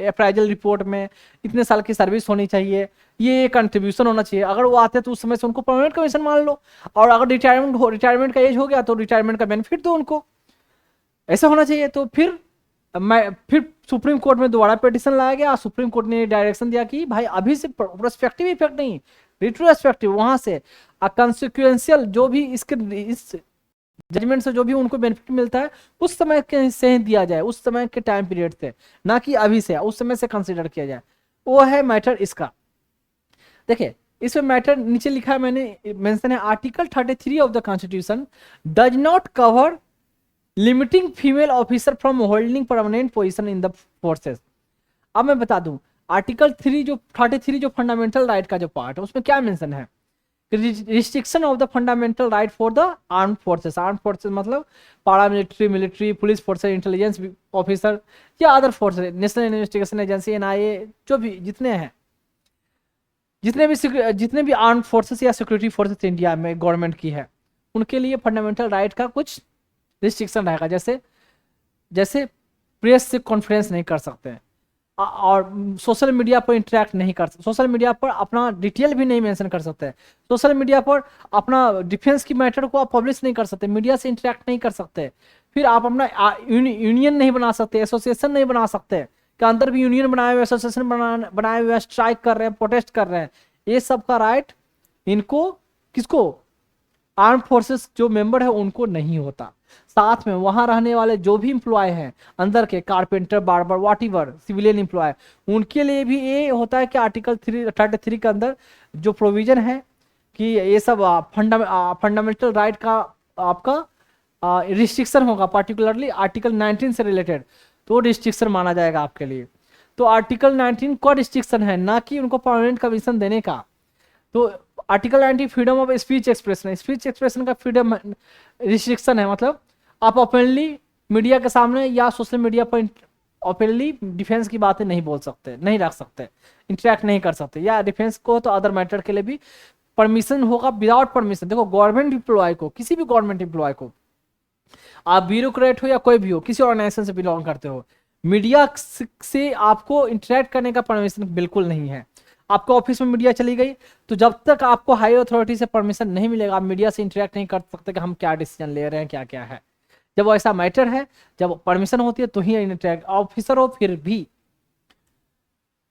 अप्राइजल रिपोर्ट में इतने साल की सर्विस होनी चाहिए, ये कंट्रीब्यूशन होना चाहिए, अगर वो आते हैं तो उस समय से उनको परमानेंट कमीशन मान लो। और अगर रिटायरमेंट का एज हो गया तो रिटायरमेंट का बेनिफिट दो उनको, ऐसा होना चाहिए। तो फिर सुप्रीम कोर्ट में दोबारा पिटीशन लाया गया, सुप्रीम कोर्ट ने डायरेक्शन दिया कि भाई अभी से प्रोस्पेक्टिव इफेक्ट नहीं, रिट्रोस्पेक्टिव, वहां से कंसिक्वेंशियल जो भी इस जजमेंट से जो भी उनको बेनिफिट मिलता है उस समय के से दिया जाए, उस समय के टाइम पीरियड से, ना कि अभी से, उस समय से कंसीडर किया जाए। वो है मैटर इसका। देखिए इसमें मैटर नीचे लिखा है, मैंने मेंशन है, article 33 of the constitution does not cover limiting female officer from holding permanent position in the forces. अब मैं बता दूं, आर्टिकल 33 जो फंडामेंटल राइट का जो पार्ट है, उसमें क्या मेंशन है, restriction of the fundamental right for the arm forces. Arm forces मतलब paramilitary, military, police forces, intelligence officer या other forces, national investigation agency, NIA, जो भी जितने हैं, जितने भी आर्म फोर्सेस या सिक्योरिटी फोर्सेस इंडिया में गवर्नमेंट की है, उनके लिए फंडामेंटल राइट का कुछ रिस्ट्रिक्शन रहेगा। जैसे प्रेस से कॉन्फ्रेंस नहीं कर सकते, और सोशल मीडिया पर इंटरेक्ट नहीं कर सकते, सोशल मीडिया पर अपना डिटेल भी नहीं मेंशन कर सकते, सोशल मीडिया पर अपना डिफेंस की मैटर को आप पब्लिश नहीं कर सकते, मीडिया से इंटरेक्ट नहीं कर सकते, फिर आप अपना यूनियन नहीं बना सकते, एसोसिएशन नहीं बना सकते, के अंदर भी यूनियन बनाए हुए, एसोसिएशन बनाए हुए, स्ट्राइक कर रहे हैं, प्रोटेस्ट कर रहे हैं, ये सब का राइट इनको, किसको, आर्म फोर्सेस जो मेंबर है उनको नहीं होता। साथ में वहां रहने वाले जो भी इंप्लॉय हैं अंदर के, carpenter, barber, whatever civilian employee, उनके लिए भी ये होता है कि आर्टिकल 33 के अंदर जो प्रोविजन है कि ये सब फंडामेंटल राइट का आपका रिस्ट्रिक्शन होगा, पार्टिकुलरली आर्टिकल 19 से रिलेटेड, तो रिस्ट्रिक्शन माना जाएगा आपके लिए। तो आर्टिकल 19 का रिस्ट्रिक्शन है, ना कि उनको परमानेंट कमीशन देने का। तो article 19 freedom of speech expression है, स्पीच एक्सप्रेशन का फ्रीडम रिस्ट्रिक्शन है, मतलब आप ओपनली मीडिया के सामने या सोशल मीडिया पर ओपनली डिफेंस की बातें नहीं बोल सकते, नहीं रख सकते, इंटरेक्ट नहीं कर सकते, या डिफेंस को तो अदर मैटर के लिए भी परमिशन होगा, विदाउट परमिशन। देखो गवर्नमेंट एम्प्लॉय को, किसी भी गवर्नमेंट एम्प्लॉय को, आप ब्यूरोक्रेट हो या कोई भी हो, किसी ऑर्गेनाइजेशन से बिलोंग करते हो, मीडिया से आपको इंटरेक्ट करने का परमिशन बिल्कुल नहीं है। आपको ऑफिस में मीडिया चली गई तो जब तक आपको हाई अथॉरिटी से परमिशन नहीं मिलेगा, आप मीडिया से इंटरेक्ट नहीं कर सकते कि हम क्या डिसीजन ले रहे हैं, क्या क्या है। जब ऐसा मैटर है, जब परमिशन होती है तो ही इंटरेक्ट, ऑफिसर हो फिर भी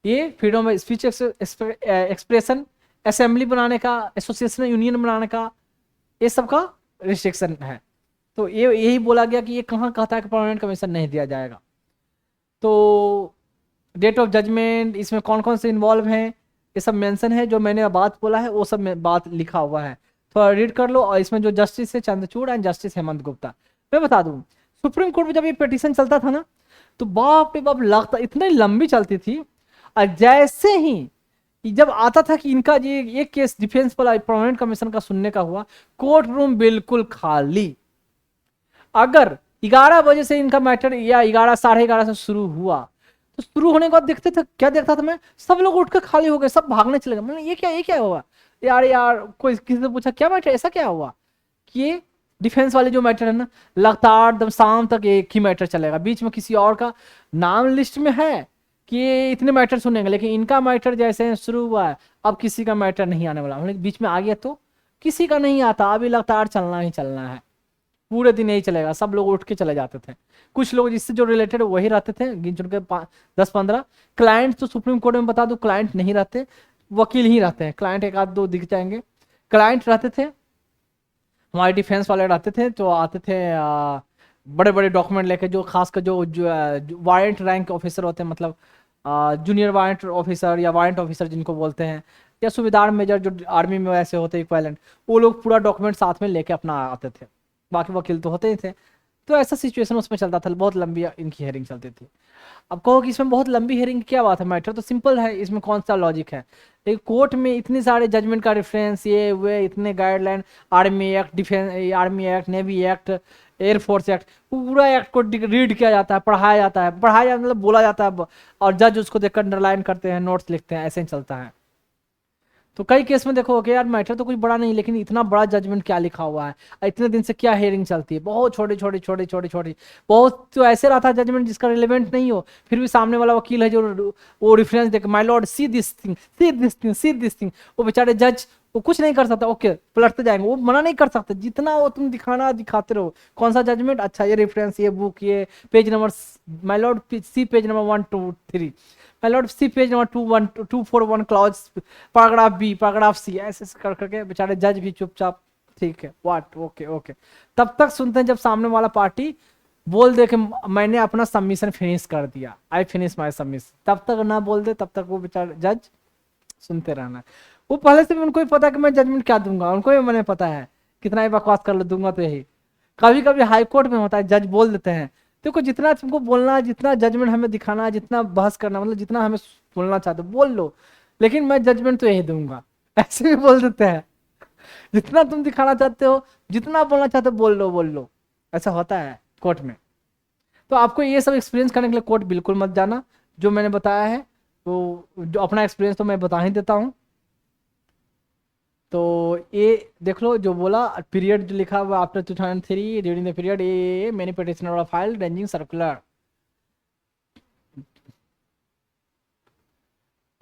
ये freedom of speech expression, assembly बनाने का, एसोसिएशन यूनियन बनाने का, ये सब का रिस्ट्रिक्शन है। तो ये यही बोला गया कि ये कहाँ कहता है कि परमानेंट कमीशन नहीं दिया जाएगा। तो डेट ऑफ जजमेंट, इसमें कौन कौन से इन्वॉल्व हैं, ये सब मेंशन है, जो मैंने बात बोला है वो सब में बात लिखा हुआ है, थोड़ा रीड कर लो। और इसमें जो जस्टिस है चंद्रचूड़ एंड जस्टिस हेमंत गुप्ता, मैं बता दूं सुप्रीम कोर्ट में जब ये पिटीशन चलता था ना, तो बाप रे बाप लगता, इतनी लंबी चलती थी, और जैसे ही जब आता था कि इनका ये केस डिफेंस वाला परमानेंट कमीशन का सुनने का हुआ, कोर्ट रूम बिल्कुल खाली। अगर 11 बजे से इनका मैटर या 11 साढ़े 11 से शुरू हुआ, तो शुरू होने के बाद देखते थे, क्या देखता था मैं, सब लोग उठ के खाली हो गए, सब भागने चले गए। मैंने ये क्या हुआ यार, कोई किसी से पूछा क्या मैटर, ऐसा क्या हुआ कि ये डिफेंस वाले जो मैटर है ना, लगातार एकदम शाम तक एक ही मैटर चलेगा, बीच में किसी और का नाम लिस्ट में है कि ये इतने मैटर सुनेंगे, लेकिन इनका मैटर जैसे शुरू हुआ है अब किसी का मैटर नहीं आने वाला, बीच में आ गया तो किसी का नहीं आता, अभी लगातार चलना ही चलना है, पूरे दिन यही चलेगा। सब लोग उठ के चले जाते थे, कुछ लोग जिससे जो रिलेटेड वही रहते थे, गिन चुन के 10-15 क्लाइंट। तो सुप्रीम कोर्ट में बता दो क्लाइंट नहीं रहते, वकील ही रहते हैं, क्लाइंट एक आध दो दिख जाएंगे। क्लाइंट रहते थे, हमारे डिफेंस वाले रहते थे, तो आते थे बड़े बड़े डॉक्यूमेंट लेके, जो खासकर जो वारंट रैंक ऑफिसर होते हैं, मतलब जूनियर वारंट ऑफिसर या वारंट ऑफिसर जिनको बोलते हैं, या सूबेदार मेजर जो आर्मी में वैसे होते हैं इक्वालेंट, वो लोग पूरा डॉक्यूमेंट साथ में लेके अपना आते थे, बाकी वकील तो होते ही थे। तो ऐसा सिचुएशन उसमें चलता था, बहुत लंबी इनकी हेयरिंग चलती थी। अब कहो कि इसमें बहुत लंबी हेयरिंग क्या बात है, मैटर तो सिंपल है, इसमें कौन सा लॉजिक है। एक कोर्ट में इतने सारे जजमेंट का रेफरेंस, ये वे इतने guideline, army act, defence army act, navy act, air force act, पूरा एक्ट को रीड किया जाता है, पढ़ाया जाता है, मतलब बोला जाता है, और जज उसको देखकर अंडरलाइन करते हैं, नोट्स लिखते हैं, ऐसे ही चलता है। तो कई केस में देखो कि यार मैटर तो कुछ बड़ा नहीं, लेकिन इतना बड़ा जजमेंट क्या लिखा हुआ है, इतने दिन से क्या हियरिंग चलती है, बहुत छोटी छोटी छोटी छोटी छोटी, बहुत तो ऐसे रहा था जजमेंट जिसका रिलेवेंट नहीं हो, फिर भी सामने वाला वकील है जो वो रेफरेंस देकर my lord see this thing, see this thing, see this thing, वो बेचारे जज वो कुछ नहीं कर सकता, ओके पलटते जाएंगे, वो मना नहीं कर सकते, जितना वो तुम दिखाते रहो, कौन सा जजमेंट, अच्छा ये रेफरेंस, ये बुक, ये page number, my lord see page number 1 2 3, my lord see page number 241 clause, paragraph B, paragraph C, ऐसे कर करके बेचारे जज भी चुपचाप, ठीक है व्हाट, ओके ओके, तब तक सुनते हैं जब सामने वाला पार्टी बोल दे कि मैंने अपना सबमिशन फिनिश कर दिया, आई फिनिश माय सबमिशन, तब तक ना बोल दे, तब तक वो बेचारे जज सुनते रहना। वो पहले से भी उनको ही पता है कि मैं जजमेंट क्या दूंगा, उनको भी मैंने पता है कितना ही बकवास कर लो दूंगा तो यही। कभी कभी हाई कोर्ट में होता है, जज बोल देते हैं देखो जितना तुमको बोलना है, जितना जजमेंट हमें दिखाना है, जितना बहस करना, मतलब जितना हमें बोलना चाहते हो बोल लो, लेकिन मैं जजमेंट तो यही दूंगा, ऐसे भी बोल देते हैं, जितना तुम दिखाना चाहते हो, जितना बोलना चाहते हो बोल लो, ऐसा होता है कोर्ट में। तो आपको ये सब एक्सपीरियंस करने के लिए कोर्ट बिल्कुल मत जाना, जो मैंने बताया है तो जो अपना एक्सपीरियंस तो मैं बता ही देता हूँ। तो ये देख लो जो बोला, पीरियड जो लिखा हुआ आफ्टर 2003 ड्यूरिंग द पीरियड, ये many petitioner file ranging circular,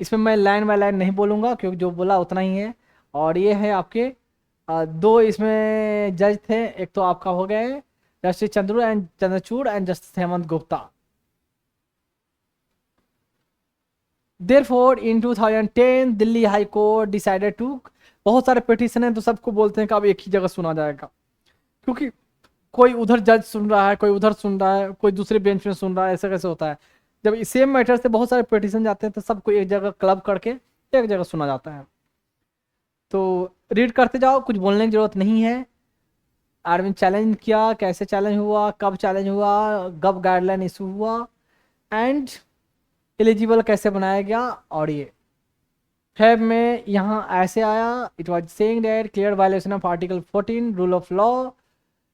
इसमें मैं लाइन बाय लाइन नहीं बोलूँगा क्योंकि जो बोला उतना ही है। और ये है आपके दो इसमें जज थे, एक तो आपका हो गए Justice Chandrachud and Justice Hemant Gupta. Therefore, in 2010 Delhi High Court decided to, बहुत सारे पिटीशन है तो सबको बोलते हैं कि अब एक ही जगह सुना जाएगा, क्योंकि कोई उधर जज सुन रहा है, कोई उधर सुन रहा है, कोई दूसरे बेंच में सुन रहा है, ऐसा कैसे होता है। जब सेम मैटर से बहुत सारे पिटीशन जाते हैं तो सबको एक जगह क्लब करके एक जगह सुना जाता है। तो रीड करते जाओ, कुछ बोलने की जरूरत नहीं है। आर्मी चैलेंज किया, कैसे चैलेंज हुआ, कब चैलेंज हुआ, कब गाइडलाइन इशू हुआ, एंड एलिजिबल कैसे बनाया गया। और ये फैब में यहाँ ऐसे आया, it was saying that clear violation of article 14 rule of law,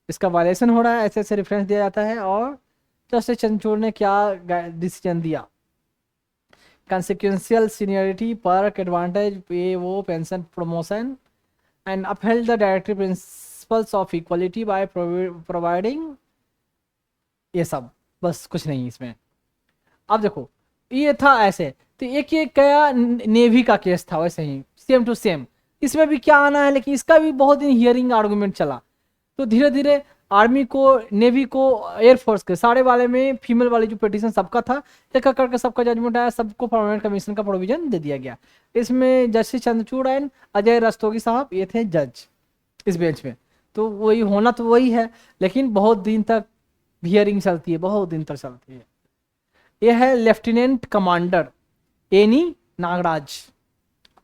इसका वायलेशन हो रहा है, ऐसे ऐसे रेफरेंस दिया जाता है। और जस्टिस चंद्रचूड़ ने क्या डिसीजन दिया, कंसिक्वेंशियल सीनियरिटी, पर्क, एडवांटेज, पे वो, pension, promotion, and upheld the directive principles of equality by providing, ये सब, बस कुछ नहीं इसमें। अब देखो ये था ऐसे, तो एक ये गया नेवी का केस था वैसे ही सेम टू सेम, इसमें भी क्या आना है, लेकिन इसका भी बहुत दिन हियरिंग आर्गूमेंट चला। तो धीरे धीरे आर्मी को, नेवी को, एयरफोर्स के सारे वाले में फीमेल वाली जो पिटीशन सबका था, एक एक करके सबका जजमेंट आया, सबको परमानेंट कमीशन का प्रोविजन दे दिया गया। इसमें जस्टिस चंद्रचूड़ एंड अजय रस्तोगी साहब ये थे जज इस बेंच में। तो वही होना तो वही है, लेकिन बहुत दिन तक हियरिंग चलती है, बहुत दिन तक चलती है। ये है लेफ्टिनेंट कमांडर एनी नागराज।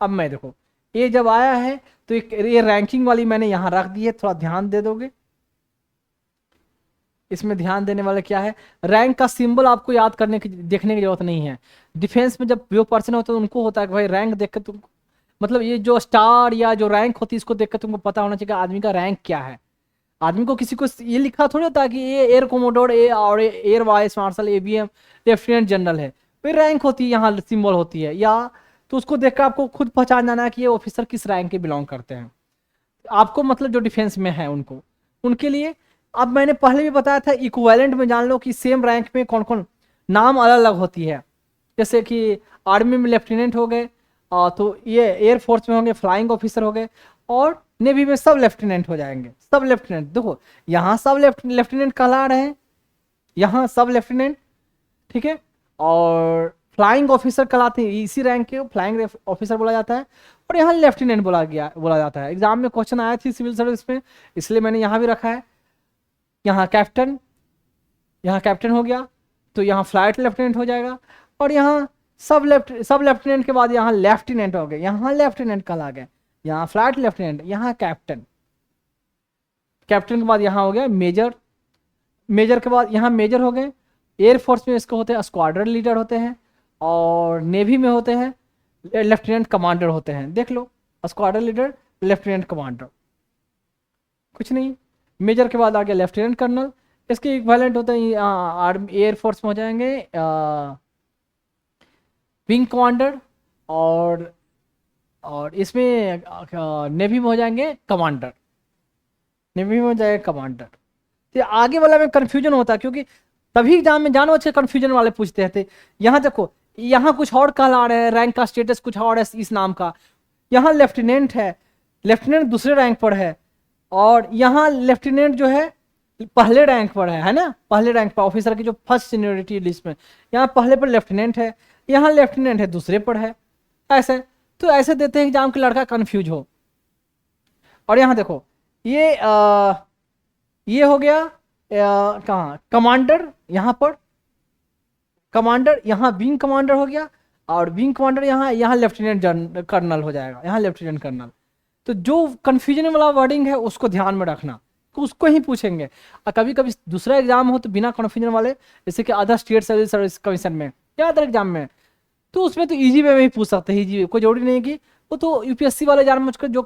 अब मैं देखो ये जब आया है तो ये रैंकिंग वाली मैंने यहां रख दी है, थोड़ा ध्यान दे दोगे। इसमें ध्यान देने वाला क्या है, रैंक का सिंबल आपको याद करने की, देखने की जरूरत नहीं है। डिफेंस में जब जो पर्सन होता है उनको होता है कि भाई रैंक देख कर तुम, मतलब ये जो स्टार या जो रैंक होती है इसको देख कर तुमको पता होना चाहिए आदमी का रैंक क्या है। आदमी को किसी को ये लिखा थोड़ी होता है कि ये एयर कोमोडोर ए और air vice marshal ABM lieutenant general है, फिर रैंक होती है, यहाँ सिंबल होती है, या तो उसको देखकर आपको खुद पहचान जाना है कि ये ऑफिसर किस रैंक के बिलोंग करते हैं। आपको मतलब जो डिफेंस में है उनको, उनके लिए। अब मैंने पहले भी बताया था, इक्विवेलेंट में जान लो कि सेम रैंक में कौन कौन नाम अलग अलग होती है। जैसे कि आर्मी में लेफ्टिनेंट हो गए, तो ये एयरफोर्स में होंगे फ्लाइंग ऑफिसर हो गए, और नेवी में सब लेफ्टिनेंट हो जाएंगे। सब लेफ्टिनेंट देखो, यहाँ सब लेफ्टिनेंट कहला रहे हैं, यहाँ सब लेफ्टिनेंट, ठीक है। और फ्लाइंग ऑफिसर कहलाते हैं, इसी रैंक के फ्लाइंग ऑफिसर बोला जाता है, और यहाँ लेफ्टिनेंट बोला जाता है। एग्जाम में क्वेश्चन आया थी सिविल सर्विस में, इसलिए मैंने यहाँ भी रखा है। यहाँ कैप्टन, यहाँ कैप्टन हो गया, तो यहाँ फ्लाइट लेफ्टिनेंट हो जाएगा। और यहाँ सब लेफ्टिनेंट के बाद यहाँ लेफ्टिनेंट हो गए, यहाँ लेफ्टिनेंट कहला गए, यहाँ फ्लाइट लेफ्टिनेंट, यहाँ कैप्टन, कैप्टन के बाद यहाँ हो गया मेजर, मेजर के बाद यहाँ मेजर हो गए। एयरफोर्स में इसको होते हैं स्क्वाड्रन लीडर होते हैं, और नेवी में होते हैं लेफ्टिनेंट कमांडर होते हैं। देख लो, स्क्वाड्रन लीडर, लेफ्टिनेंट कमांडर, कुछ नहीं। मेजर के बाद आ गया लेफ्टिनेंट कर्नल, इसके इक्विवेलेंट होते हैं आर्मी एयरफोर्स में हो जाएंगे विंग कमांडर, और इसमें नेवी में हो जाएंगे कमांडर, नेवी में हो जाएगा कमांडर। तो आगे वाला में कंफ्यूजन होता है, क्योंकि तभी एग्जाम में जानो अच्छे कंफ्यूजन वाले पूछते थे। यहाँ देखो, यहाँ कुछ और कहला रहे हैं, रैंक का स्टेटस कुछ और है इस नाम का, यहाँ लेफ्टिनेंट है, लेफ्टिनेंट दूसरे रैंक पर है, और यहाँ लेफ्टिनेंट जो है पहले रैंक पर है ना, पहले रैंक पर ऑफिसर की जो फर्स्ट सीनियरिटी लिस्ट में, यहाँ पहले पर लेफ्टिनेंट है, यहाँ लेफ्टिनेंट है दूसरे पर है, ऐसे। तो ऐसे देते हैं एग्जाम के लड़का कंफ्यूज हो। और यहाँ देखो ये हो गया कहाँ कमांडर, यहाँ पर कमांडर, यहाँ विंग कमांडर हो गया, और विंग कमांडर यहाँ लेफ्टिनेंट कर्नल हो जाएगा, यहाँ लेफ्टिनेंट कर्नल। तो जो कंफ्यूजन वाला वर्डिंग है उसको ध्यान में रखना, तो उसको ही पूछेंगे। और कभी कभी दूसरा एग्जाम हो तो बिना कंफ्यूजन वाले, जैसे कि other state civil service commission में या अदर एग्जाम में, तो उसमें तो इजी वे में ही पूछ सकते हैं, इजी कोई जरूरी नहीं कि वो तो यूपीएससी वाले एग्जाम में जो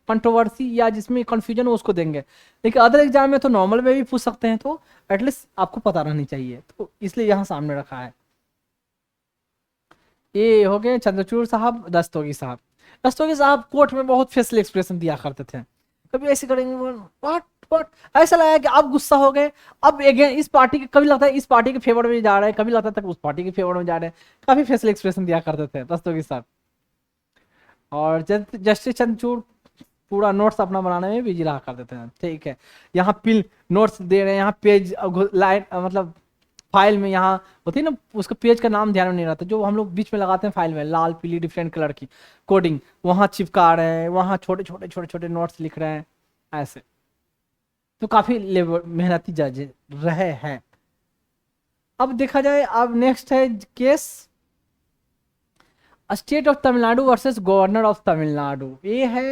कंट्रोवर्सी या जिसमें कंफ्यूजन हो उसको देंगे, लेकिन अदर एग्जाम में तो नॉर्मल में भी पूछ सकते हैं, तो एटलीस्ट आपको पता रहनी चाहिए, तो इसलिए यहाँ सामने रखा है। ये हो गए चंद्रचूड़ साहब, दस्तोगी साहब। दस्तोगी साहब कोर्ट में बहुत फेशियल एक्सप्रेशन दिया करते थे, कभी ऐसे करेंगे व्हाट, बट ऐसा लगा कि अब गुस्सा हो गए, अब अगेन इस पार्टी के, कभी लगता है इस पार्टी के फेवर में जा रहे हैं, कभी लगता था उस पार्टी के फेवर में जा रहे हैं। काफी फेशियल एक्सप्रेशन दिया करते थे दोस्तों के साथ। और जस्टिस चंद्रचूड़ पूरा नोट्स अपना बनाने में बिजी रहा करते थे। ठीक है, यहाँ पिल नोट्स दे रहे हैं, यहाँ पेज लाइन मतलब फाइल में यहाँ होती है ना, उसका पेज का नाम ध्यान में नहीं रहता, जो हम लोग बीच में लगाते हैं फाइल में, लाल पीली डिफरेंट कलर की कोडिंग, वहाँ चिपका रहे हैं, वहाँ छोटे छोटे छोटे छोटे नोट्स लिख रहे हैं ऐसे। तो काफी मेहनती जज रहे हैं। अब देखा जाए, अब नेक्स्ट है case state of Tamil Nadu versus governor of Tamil Nadu. ये है